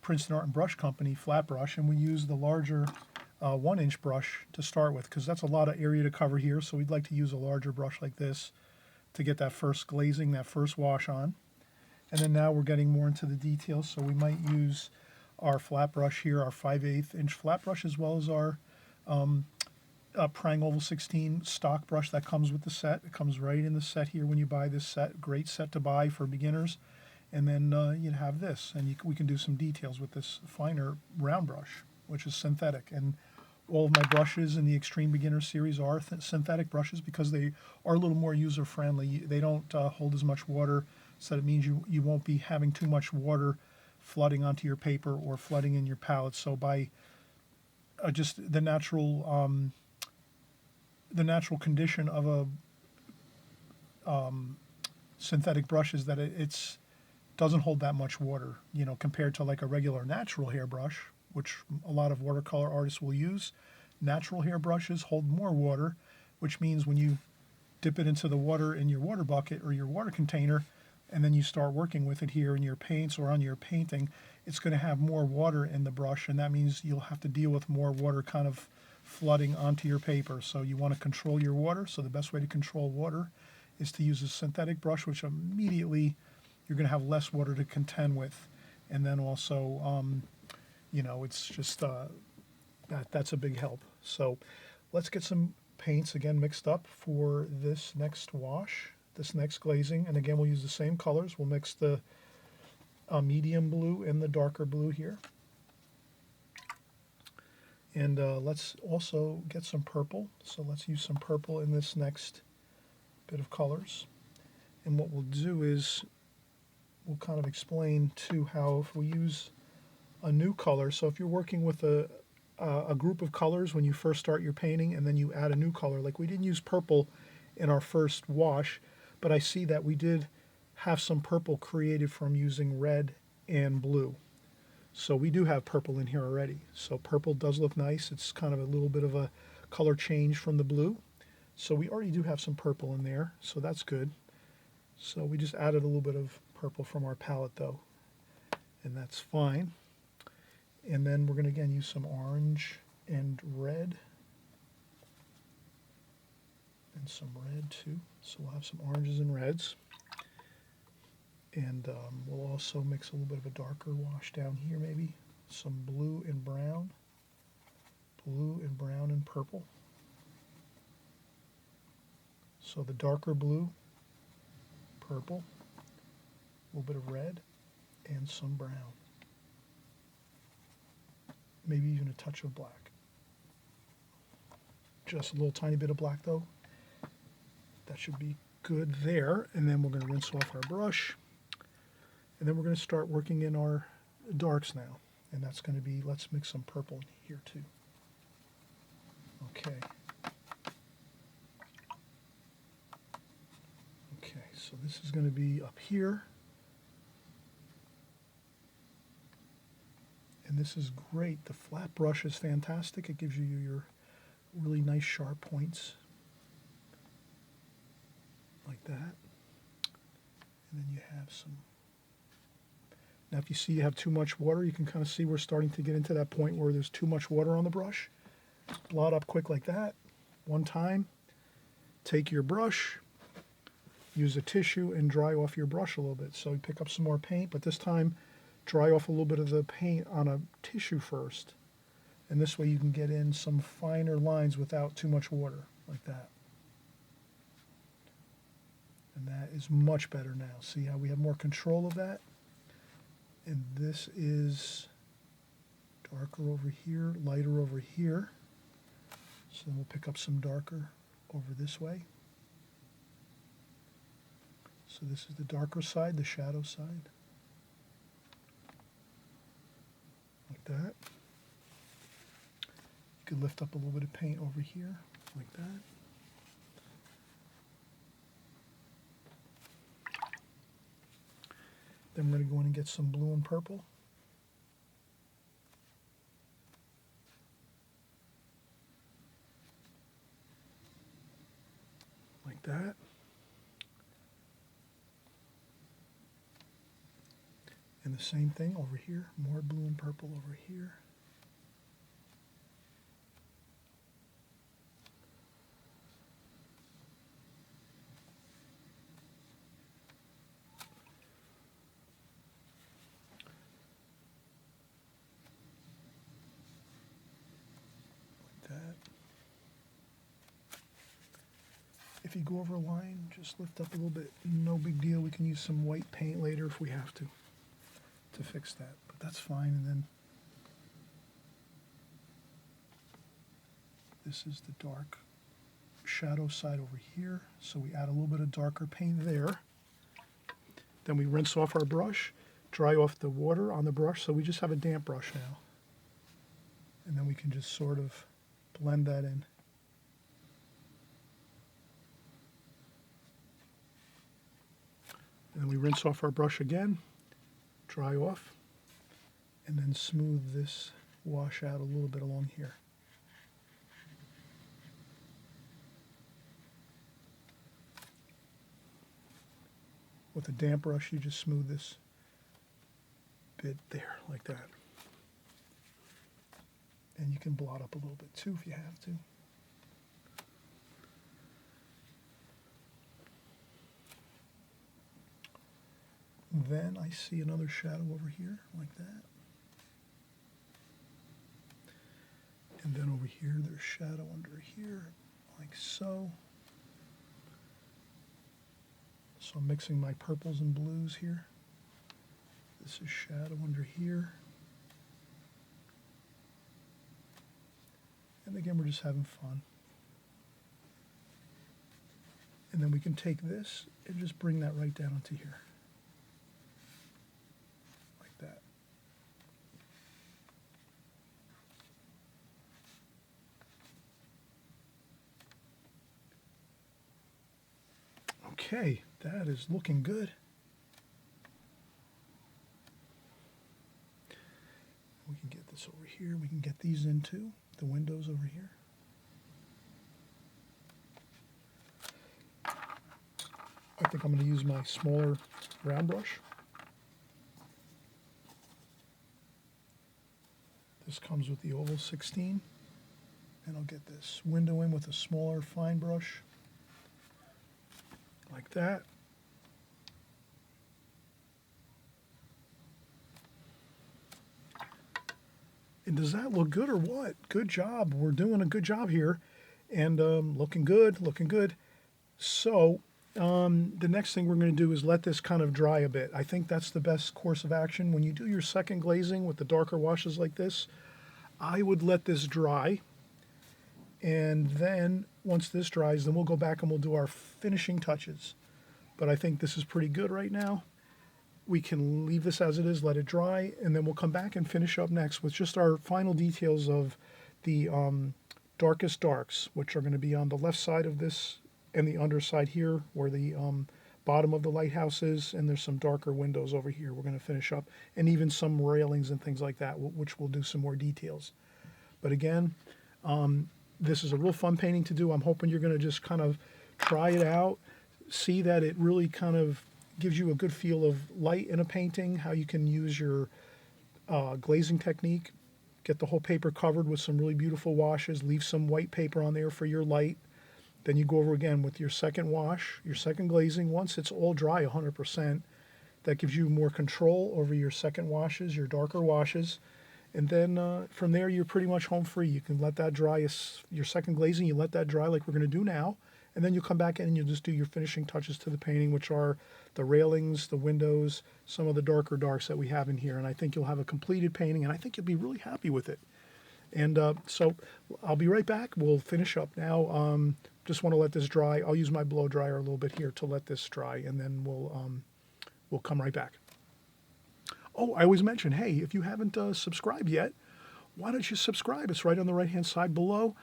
Princeton Art and Brush Company flat brush, and we use the larger 1 inch brush to start with because that's a lot of area to cover here. So we'd like to use a larger brush like this to get that first glazing, that first wash on. And then now we're getting more into the details, so we might use our flat brush here, our 5/8 inch flat brush, as well as our Prang Oval 16 stock brush that comes with the set. It comes right in the set here when you buy this set. Great set to buy for beginners. And then you have this, and we can do some details with this finer round brush, which is synthetic. And all of my brushes in the Extreme Beginner series are synthetic brushes because they are a little more user-friendly. They don't hold as much water, so that means you won't be having too much water flooding onto your paper or flooding in your palette. So by just the natural condition of a synthetic brush is that it's doesn't hold that much water, compared to like a regular natural hairbrush, which a lot of watercolor artists will use. Natural hairbrushes hold more water, which means when you dip it into the water in your water bucket or your water container, and then you start working with it here in your paints or on your painting, it's going to have more water in the brush, and that means you'll have to deal with more water kind of flooding onto your paper. So you want to control your water. So the best way to control water is to use a synthetic brush, which immediately you're going to have less water to contend with. And then also, it's just that's a big help. So let's get some paints again mixed up for this next wash, this next glazing. And again, we'll use the same colors. We'll mix the medium blue and the darker blue here. And let's also get some purple. So let's use some purple in this next bit of colors. And what we'll do is we'll kind of explain too how if we use a new color, so if you're working with a a group of colors when you first start your painting, and then you add a new color. Like, we didn't use purple in our first wash, but I see that we did have some purple created from using red and blue. So we do have purple in here already. So purple does look nice. It's kind of a little bit of a color change from the blue. So we already do have some purple in there, so that's good. So we just added a little bit of purple from our palette though, and that's fine. And then we're going to again use some orange and red. And some red too. So we'll have some oranges and reds. And we'll also mix a little bit of a darker wash down here maybe. Some blue and brown. Blue and brown and purple. So the darker blue, purple, a little bit of red, and some brown. Maybe even a touch of black. Just a little tiny bit of black though. That should be good there. And then we're going to rinse off our brush. And then we're going to start working in our darks now. And that's going to be, let's mix some purple in here too. Okay. Okay, so this is going to be up here. And this is great. The flat brush is fantastic. It gives you your really nice sharp points. Like that. And then you have some. Now if you see you have too much water, you can kind of see we're starting to get into that point where there's too much water on the brush. Blot up quick like that. One time. Take your brush. Use a tissue and dry off your brush a little bit. So you pick up some more paint, but this time dry off a little bit of the paint on a tissue first. And this way you can get in some finer lines without too much water, like that. And that is much better now. See how we have more control of that? And this is darker over here, lighter over here. So then we'll pick up some darker over this way. So this is the darker side, the shadow side. Like that. You could lift up a little bit of paint over here, like that. Then we're going to go in and get some blue and purple. Like that. And the same thing over here, more blue and purple over here. If you go over a line, just lift up a little bit. No big deal. We can use some white paint later if we have to fix that. But that's fine. And then this is the dark shadow side over here. So we add a little bit of darker paint there. Then we rinse off our brush, dry off the water on the brush. So we just have a damp brush now. And then we can just sort of blend that in. And then we rinse off our brush again, dry off, and then smooth this wash out a little bit along here. With a damp brush, you just smooth this bit there, like that. And you can blot up a little bit too if you have to. Then I see another shadow over here, like that. And then over here, there's shadow under here, like so. So I'm mixing my purples and blues here. This is shadow under here. And again, we're just having fun. And then we can take this and just bring that right down onto here. That. Okay, that is looking good. We can get this over here. We can get these in too, the windows over here. I think I'm going to use my smaller round brush. This comes with the oval 16. And I'll get this window in with a smaller fine brush, like that. And does that look good or what? Good job. We're doing a good job here. And looking good, looking good. So the next thing we're going to do is let this kind of dry a bit. I think that's the best course of action. When you do your second glazing with the darker washes like this, I would let this dry. And then once this dries, then we'll go back and we'll do our finishing touches. But I think this is pretty good right now. We can leave this as it is, let it dry, and then we'll come back and finish up next with just our final details of the darkest darks, which are going to be on the left side of this and the underside here where the bottom of the lighthouse is, and there's some darker windows over here we're going to finish up, and even some railings and things like that, which we'll do some more details. But again, this is a real fun painting to do. I'm hoping you're going to just kind of try it out, see that it really kind of gives you a good feel of light in a painting, how you can use your glazing technique, get the whole paper covered with some really beautiful washes, leave some white paper on there for your light. Then you go over again with your second wash, your second glazing. Once it's all dry 100%, that gives you more control over your second washes, your darker washes. And then from there, you're pretty much home free. You can let that dry, your second glazing, you let that dry like we're going to do now. And then you'll come back in and you'll just do your finishing touches to the painting, which are the railings, the windows, some of the darker darks that we have in here. And I think you'll have a completed painting, and I think you'll be really happy with it. And so I'll be right back. We'll finish up now. Just want to let this dry. I'll use my blow dryer a little bit here to let this dry, and then we'll come right back. Oh, I always mention, hey, if you haven't subscribed yet, why don't you subscribe? It's right on the right-hand side below.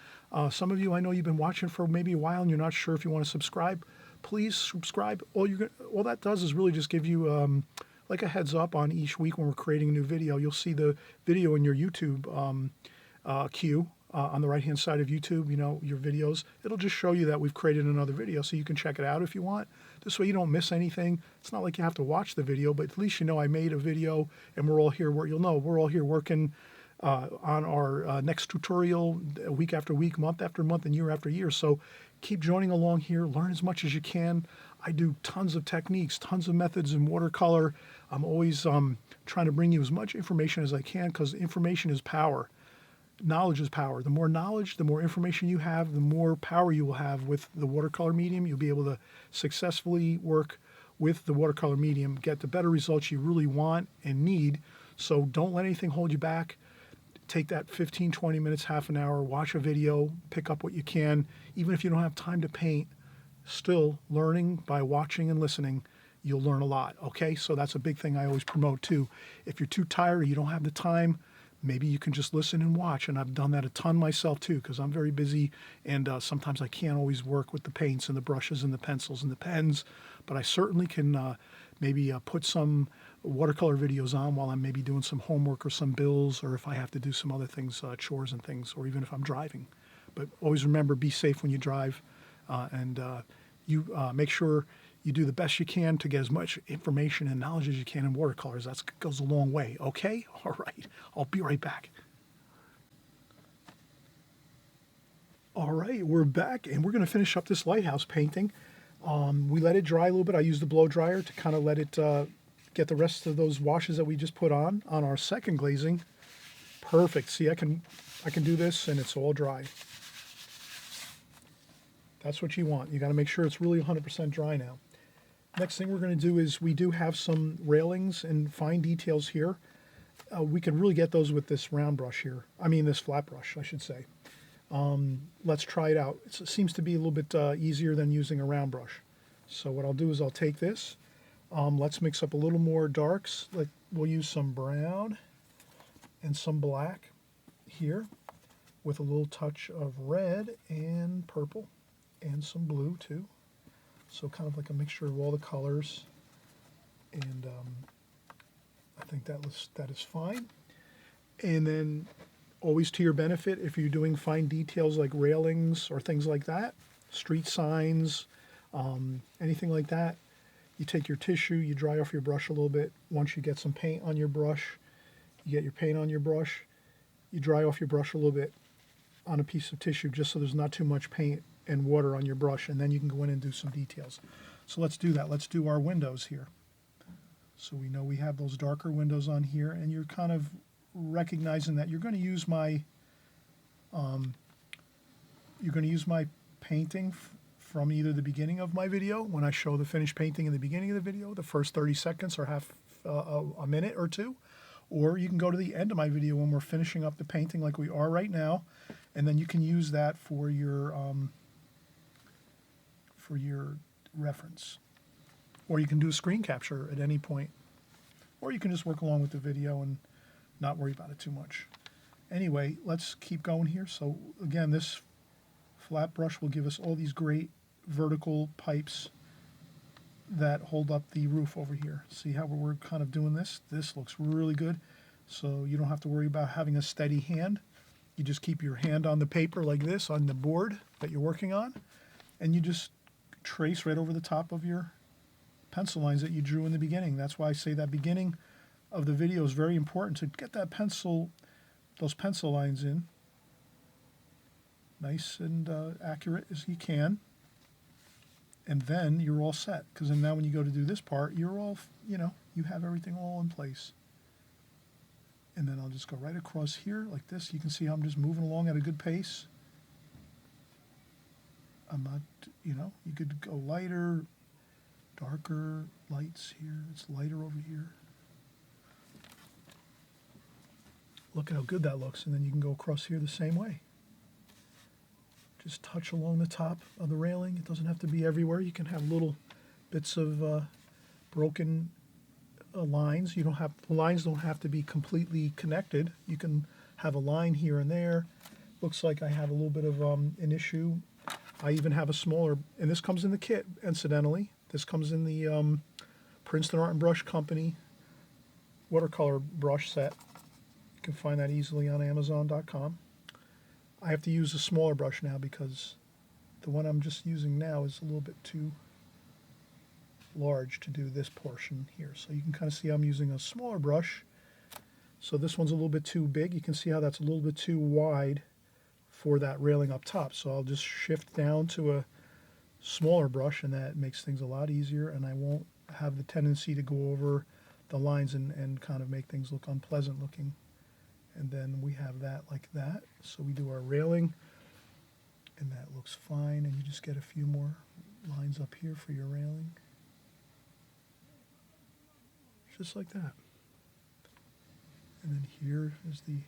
Some of you, I know you've been watching for maybe a while and you're not sure if you want to subscribe. Please subscribe. All that does is really just give you like a heads up on each week when we're creating a new video. You'll see the video in your YouTube queue on the right-hand side of YouTube, you know, your videos. It'll just show you that we've created another video, so you can check it out if you want. This way you don't miss anything. It's not like you have to watch the video, but at least you know I made a video and we're all here. You'll know we're all here working on our next tutorial week after week, month after month, and year after year. So keep joining along here. Learn as much as you can. I do tons of techniques, tons of methods in watercolor. I'm always trying to bring you as much information as I can, because information is power. Knowledge is power. The more knowledge, the more information you have, the more power you will have with the watercolor medium. You'll be able to successfully work with the watercolor medium, get the better results you really want and need. So don't let anything hold you back. Take that 15, 20 minutes, half an hour, watch a video, pick up what you can. Even if you don't have time to paint, still learning by watching and listening, you'll learn a lot, okay? So that's a big thing I always promote too. If you're too tired or you don't have the time, maybe you can just listen and watch. And I've done that a ton myself too, because I'm very busy, and sometimes I can't always work with the paints and the brushes and the pencils and the pens, but I certainly can maybe put some watercolor videos on while I'm maybe doing some homework or some bills, or if I have to do some other things, chores and things, or even if I'm driving. But always remember, be safe when you drive, and you make sure you do the best you can to get as much information and knowledge as you can in watercolors. That goes a long way, okay? All right, I'll be right back. All right, we're back, and we're going to finish up this lighthouse painting. We let it dry a little bit. I used the blow dryer to kind of let it get the rest of those washes that we just put on our second glazing. Perfect. See, I can do this, and it's all dry. That's what you want. You got to make sure it's really 100% dry now. Next thing we're going to do is we do have some railings and fine details here. We can really get those with this round brush here. I mean, this flat brush, I should say. Let's try it out. It seems to be a little bit easier than using a round brush. So what I'll do is I'll take this. Let's mix up a little more darks. We'll use some brown and some black here with a little touch of red and purple and some blue too. So kind of like a mixture of all the colors. And I think that is fine. And then always to your benefit, if you're doing fine details like railings or things like that, street signs, anything like that, you take your tissue, you dry off your brush a little bit. Once you get some paint on your brush, you get your paint on your brush, you dry off your brush a little bit on a piece of tissue just so there's not too much paint and water on your brush, and then you can go in and do some details. So let's do that. Let's do our windows here. So we know we have those darker windows on here, and you're kind of recognizing that you're going to use my painting from either the beginning of my video when I show the finished painting in the beginning of the video, the first 30 seconds or half a minute or two, or you can go to the end of my video when we're finishing up the painting like we are right now, and then you can use that for your reference. Or you can do a screen capture at any point, or you can just work along with the video and not worry about it too much. Anyway, let's keep going here. So again, this flat brush will give us all these great vertical pipes that hold up the roof over here. See how we're kind of doing this? This looks really good. So you don't have to worry about having a steady hand. You just keep your hand on the paper like this, on the board that you're working on, and you just trace right over the top of your pencil lines that you drew in the beginning. That's why I say that beginning of the video is very important, to get that those pencil lines in nice and accurate as you can, and then you're all set. Because then now when you go to do this part, you're all, you have everything all in place. And then I'll just go right across here like this. You can see how I'm just moving along at a good pace. I'm not, you could go lighter, darker, lights here. It's lighter over here. Look at how good that looks. And then you can go across here the same way. Just touch along the top of the railing. It doesn't have to be everywhere. You can have little bits of broken lines. The lines don't have to be completely connected. You can have a line here and there. Looks like I have a little bit of an issue. I even have a smaller, and this comes in the kit, incidentally. This comes in the Princeton Art and Brush Company watercolor brush set. You can find that easily on Amazon.com. I have to use a smaller brush now because the one I'm just using now is a little bit too large to do this portion here. So you can kind of see I'm using a smaller brush. So this one's a little bit too big. You can see how that's a little bit too wide for that railing up top. So I'll just shift down to a smaller brush, and that makes things a lot easier, and I won't have the tendency to go over the lines and kind of make things look unpleasant looking. And then we have that like that. So we do our railing, and that looks fine, and you just get a few more lines up here for your railing. Just like that. And then here is the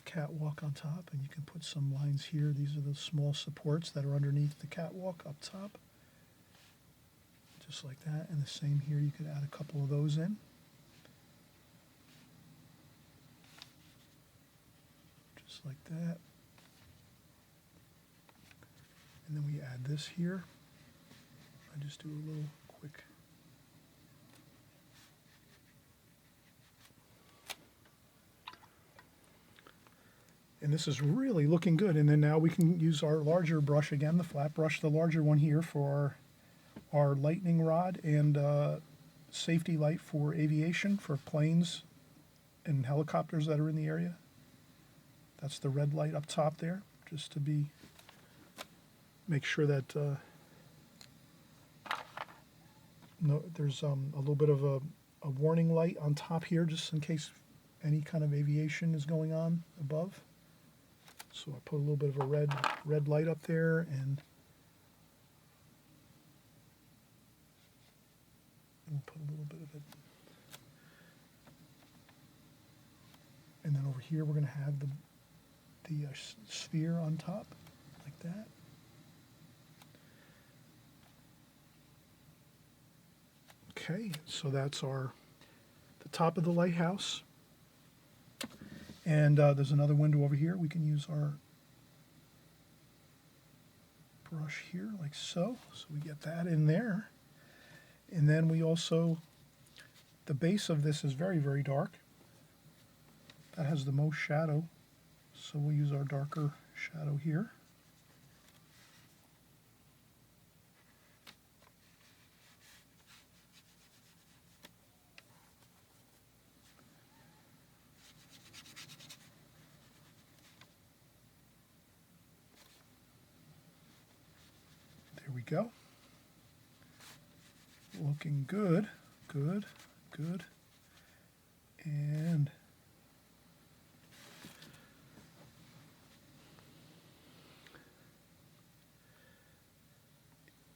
catwalk on top, and you can put some lines here. These are the small supports that are underneath the catwalk up top. Just like that. And the same here, you could add a couple of those in. Just like that. And then we add this here. I just do a little quick. And this is really looking good. And then now we can use our larger brush again, the flat brush, the larger one here for our lightning rod and safety light for aviation, for planes and helicopters that are in the area. That's the red light up top there, just to make sure that there's a little bit of a warning light on top here, just in case any kind of aviation is going on above. So I put a little bit of a red light up there, and we'll put a little bit of it. And then over here we're going to have the sphere on top, like that. Okay, so that's the top of the lighthouse. And there's another window over here. We can use our brush here like so. So we get that in there. And then we also, the base of this is very, very dark. That has the most shadow. So we'll use our darker shadow here. There we go. Looking good, good, good. And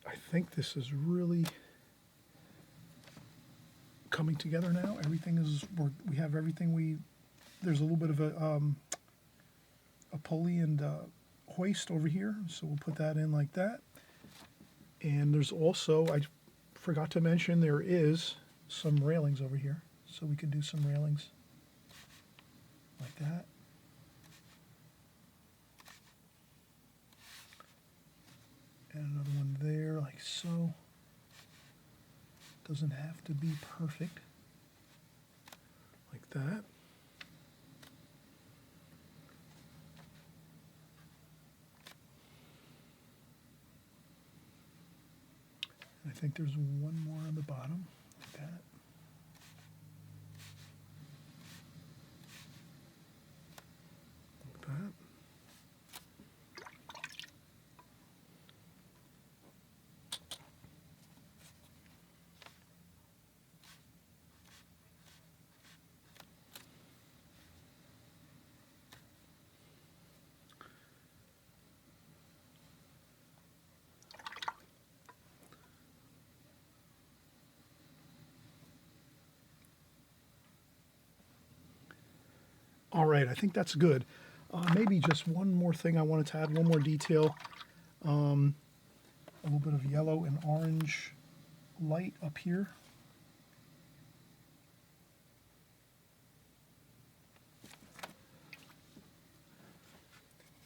I think this is really coming together now. Everything is, we have everything there's a little bit of a pulley and hoist over here, so we'll put that in like that. And there's also, I forgot to mention, there is some railings over here, so we could do some railings like that. And another one there, like so. Doesn't have to be perfect, like that. I think there's one more on the bottom, like that. Like that. All right, I think that's good. Maybe just one more thing I wanted to add, one more detail. A little bit of yellow and orange light up here.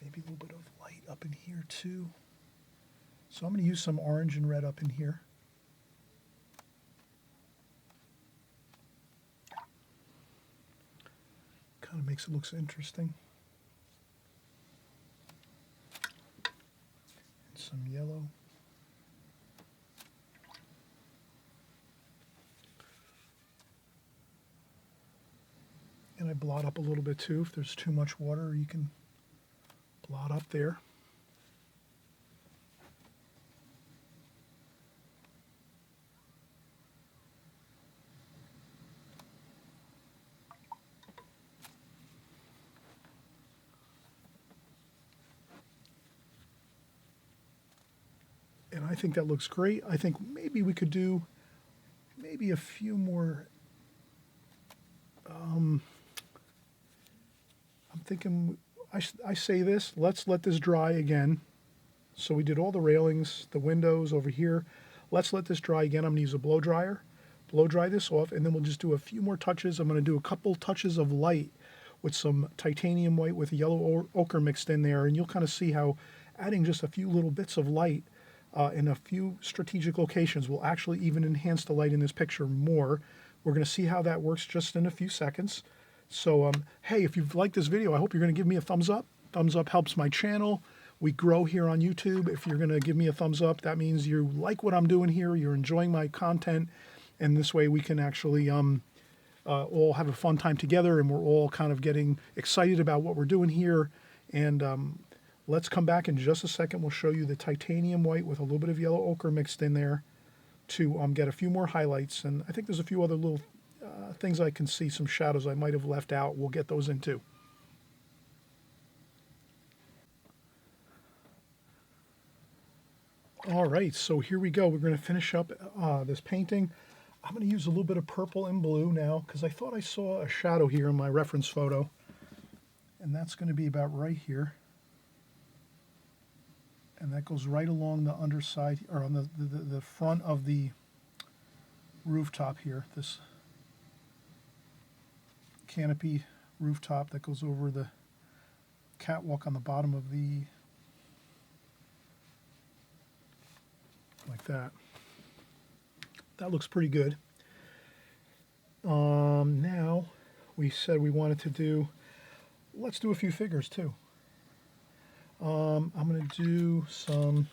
Maybe a little bit of light up in here too. So I'm going to use some orange and red up in here. Kind of makes it look interesting. And some yellow. And I blot up a little bit too. If there's too much water, you can blot up there. And I think that looks great. I think maybe we could do maybe a few more. I'm thinking, I say this, let's let this dry again. So we did all the railings, the windows over here. Let's let this dry again. I'm gonna use a blow dryer, blow dry this off, and then we'll just do a few more touches. I'm gonna do a couple touches of light with some titanium white with yellow ochre mixed in there, and you'll kind of see how adding just a few little bits of light in a few strategic locations will actually even enhance the light in this picture more. We're going to see how that works just in a few seconds. So, hey, if you've liked this video, I hope you're going to give me a thumbs up. Thumbs up helps my channel. We grow here on YouTube. If you're going to give me a thumbs up, that means you like what I'm doing here, you're enjoying my content, and this way we can actually all have a fun time together, and we're all kind of getting excited about what we're doing here. And let's come back in just a second. We'll show you the titanium white with a little bit of yellow ochre mixed in there to get a few more highlights. And I think there's a few other little things I can see, some shadows I might have left out. We'll get those in too. All right, so here we go. We're going to finish up this painting. I'm going to use a little bit of purple and blue now because I thought I saw a shadow here in my reference photo. And that's going to be about right here. And that goes right along the underside, or on the front of the rooftop here, this canopy rooftop that goes over the catwalk on the bottom of the that. That looks pretty good. Now, we said we wanted to do, let's do a few figures too. I'm going to do some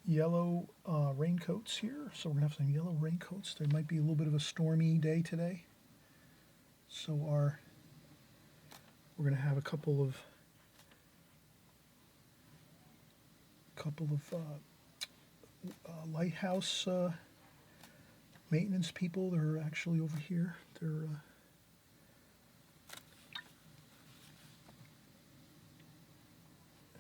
yellow raincoats here. So we're going to have some yellow raincoats. There might be a little bit of a stormy day today. So we're going to have a couple of lighthouse maintenance people. They're actually over here. They're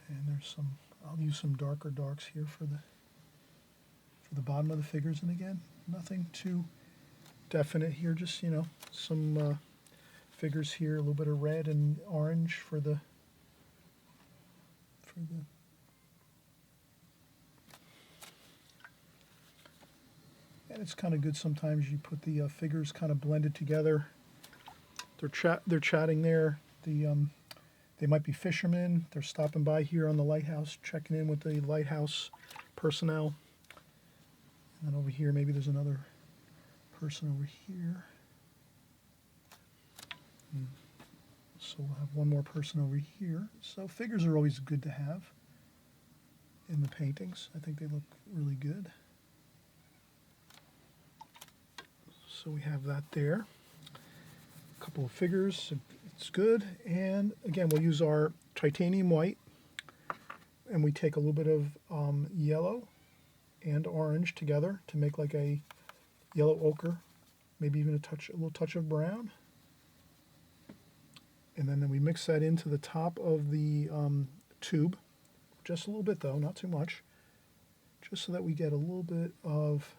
and there's some. I'll use some darker darks here for the bottom of the figures. And again, nothing too definite here. Just some figures here. A little bit of red and orange for the. And it's kind of good sometimes you put the figures kind of blended together. They're chatting there. They might be fishermen. They're stopping by here on the lighthouse, checking in with the lighthouse personnel. And then over here, maybe there's another person over here. So we'll have one more person over here. So figures are always good to have in the paintings. I think they look really good. So we have that there. A couple of figures, it's good. And again, we'll use our titanium white, and we take a little bit of yellow and orange together to make like a yellow ochre, maybe even a little touch of brown. And then we mix that into the top of the tube, just a little bit though, not too much, just so that we get a little bit of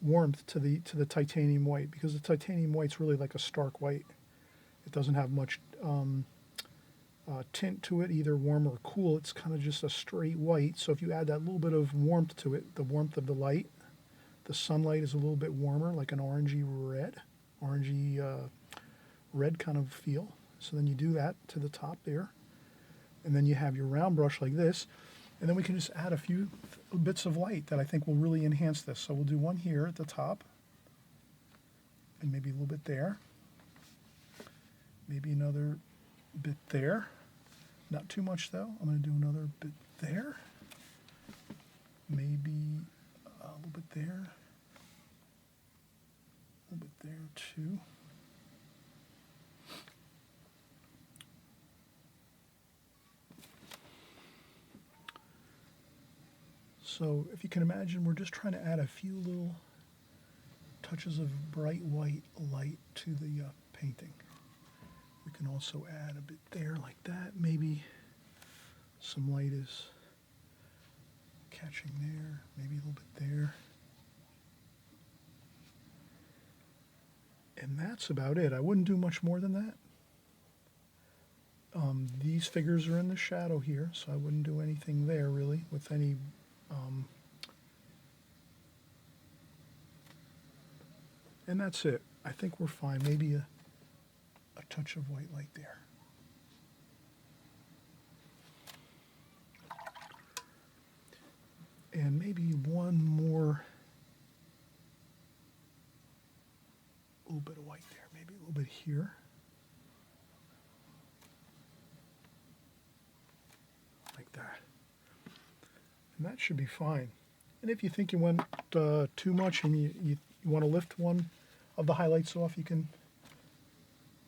warmth to the titanium white, because the titanium white's really like a stark white. It doesn't have much tint to it, either warm or cool. It's kind of just a straight white. So if you add that little bit of warmth to it, the warmth of the light, the sunlight is a little bit warmer, like an orangey red kind of feel. So then you do that to the top there, and then you have your round brush like this. And then we can just add a few bits of light that I think will really enhance this. So we'll do one here at the top, and maybe a little bit there. Maybe another bit there. Not too much though. I'm going to do another bit there. Maybe a little bit there. A little bit there too. So if you can imagine, we're just trying to add a few little touches of bright white light to the painting. We can also add a bit there like that. Maybe some light is catching there, maybe a little bit there. And that's about it. I wouldn't do much more than that. These figures are in the shadow here, so I wouldn't do anything there really with any and that's it. I think we're fine. Maybe a touch of white light there. And maybe one more, a little bit of white there, maybe a little bit here. Like that. And that should be fine. And if you think you went too much and you want to lift one of the highlights off, you can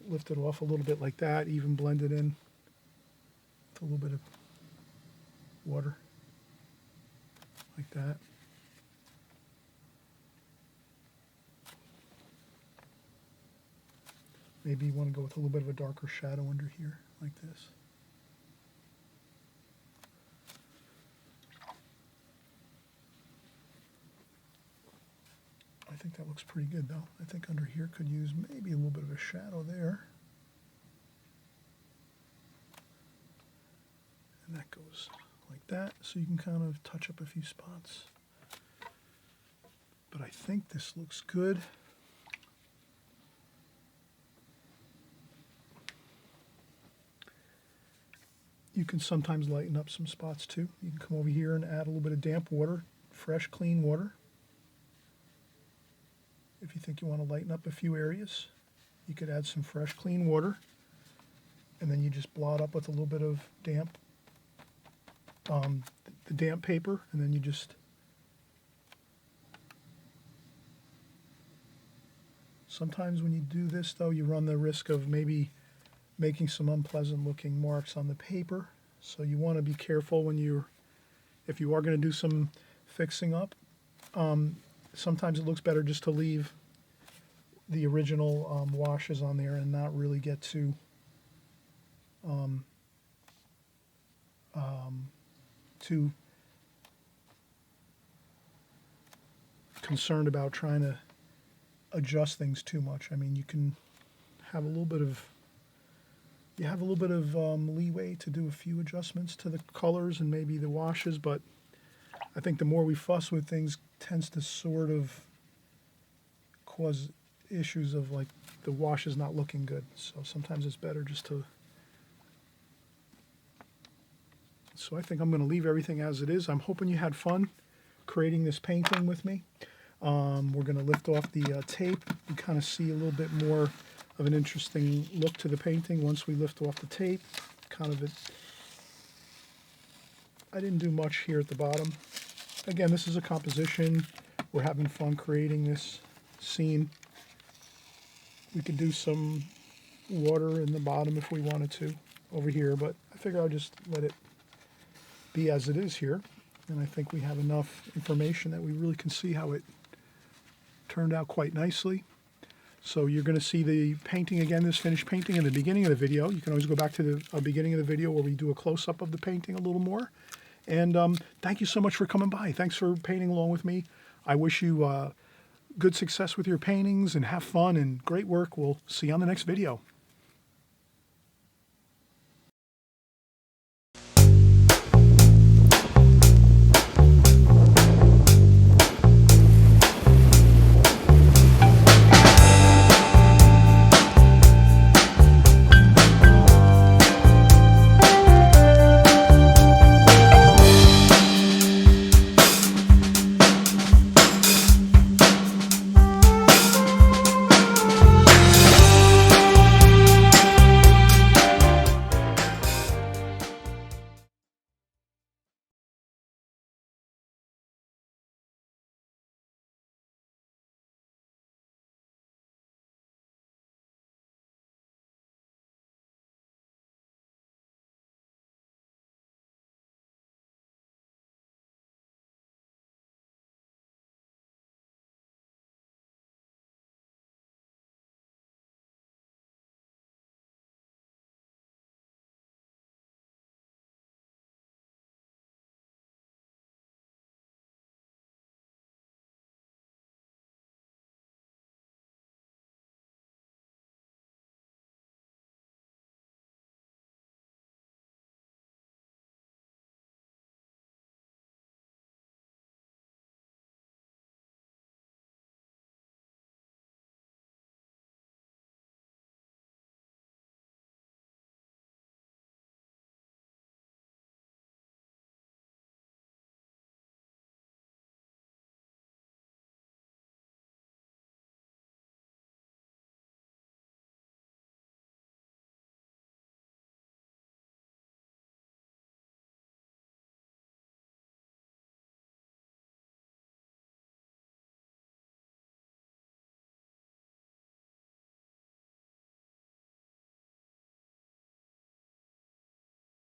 lift it off a little bit like that, even blend it in with a little bit of water, like that. Maybe you want to go with a little bit of a darker shadow under here, like this. I think that looks pretty good though. I think under here could use maybe a little bit of a shadow there. And that goes like that, so you can kind of touch up a few spots. But I think this looks good. You You can sometimes lighten up some spots too. You can come over here and add a little bit of damp water, fresh, clean water. If you think you want to lighten up a few areas, you could add some fresh, clean water, and then you just blot up with a little bit of damp, the damp paper, and then you just sometimes when you do this, though, you run the risk of maybe making some unpleasant looking marks on the paper. So you want to be careful when if you are going to do some fixing up. Sometimes it looks better just to leave the original washes on there and not really get too too concerned about trying to adjust things too much. I mean, you can have a little bit of leeway to do a few adjustments to the colors and maybe the washes, but I think the more we fuss with things tends to sort of cause issues of like the wash is not looking good. So sometimes it's better just to. So I think I'm going to leave everything as it is. I'm hoping you had fun creating this painting with me. We're going to lift off the tape and kind of see a little bit more of an interesting look to the painting once we lift off the tape. I didn't do much here at the bottom. Again, this is a composition. We're having fun creating this scene. We could do some water in the bottom if we wanted to over here, but I figure I'll just let it be as it is here. And I think we have enough information that we really can see how it turned out quite nicely. So you're going to see the painting again, this finished painting in the beginning of the video. You can always go back to the beginning of the video where we do a close-up of the painting a little more. And thank you so much for coming by. Thanks for painting along with me. I wish you good success with your paintings and have fun and great work. We'll see you on the next video.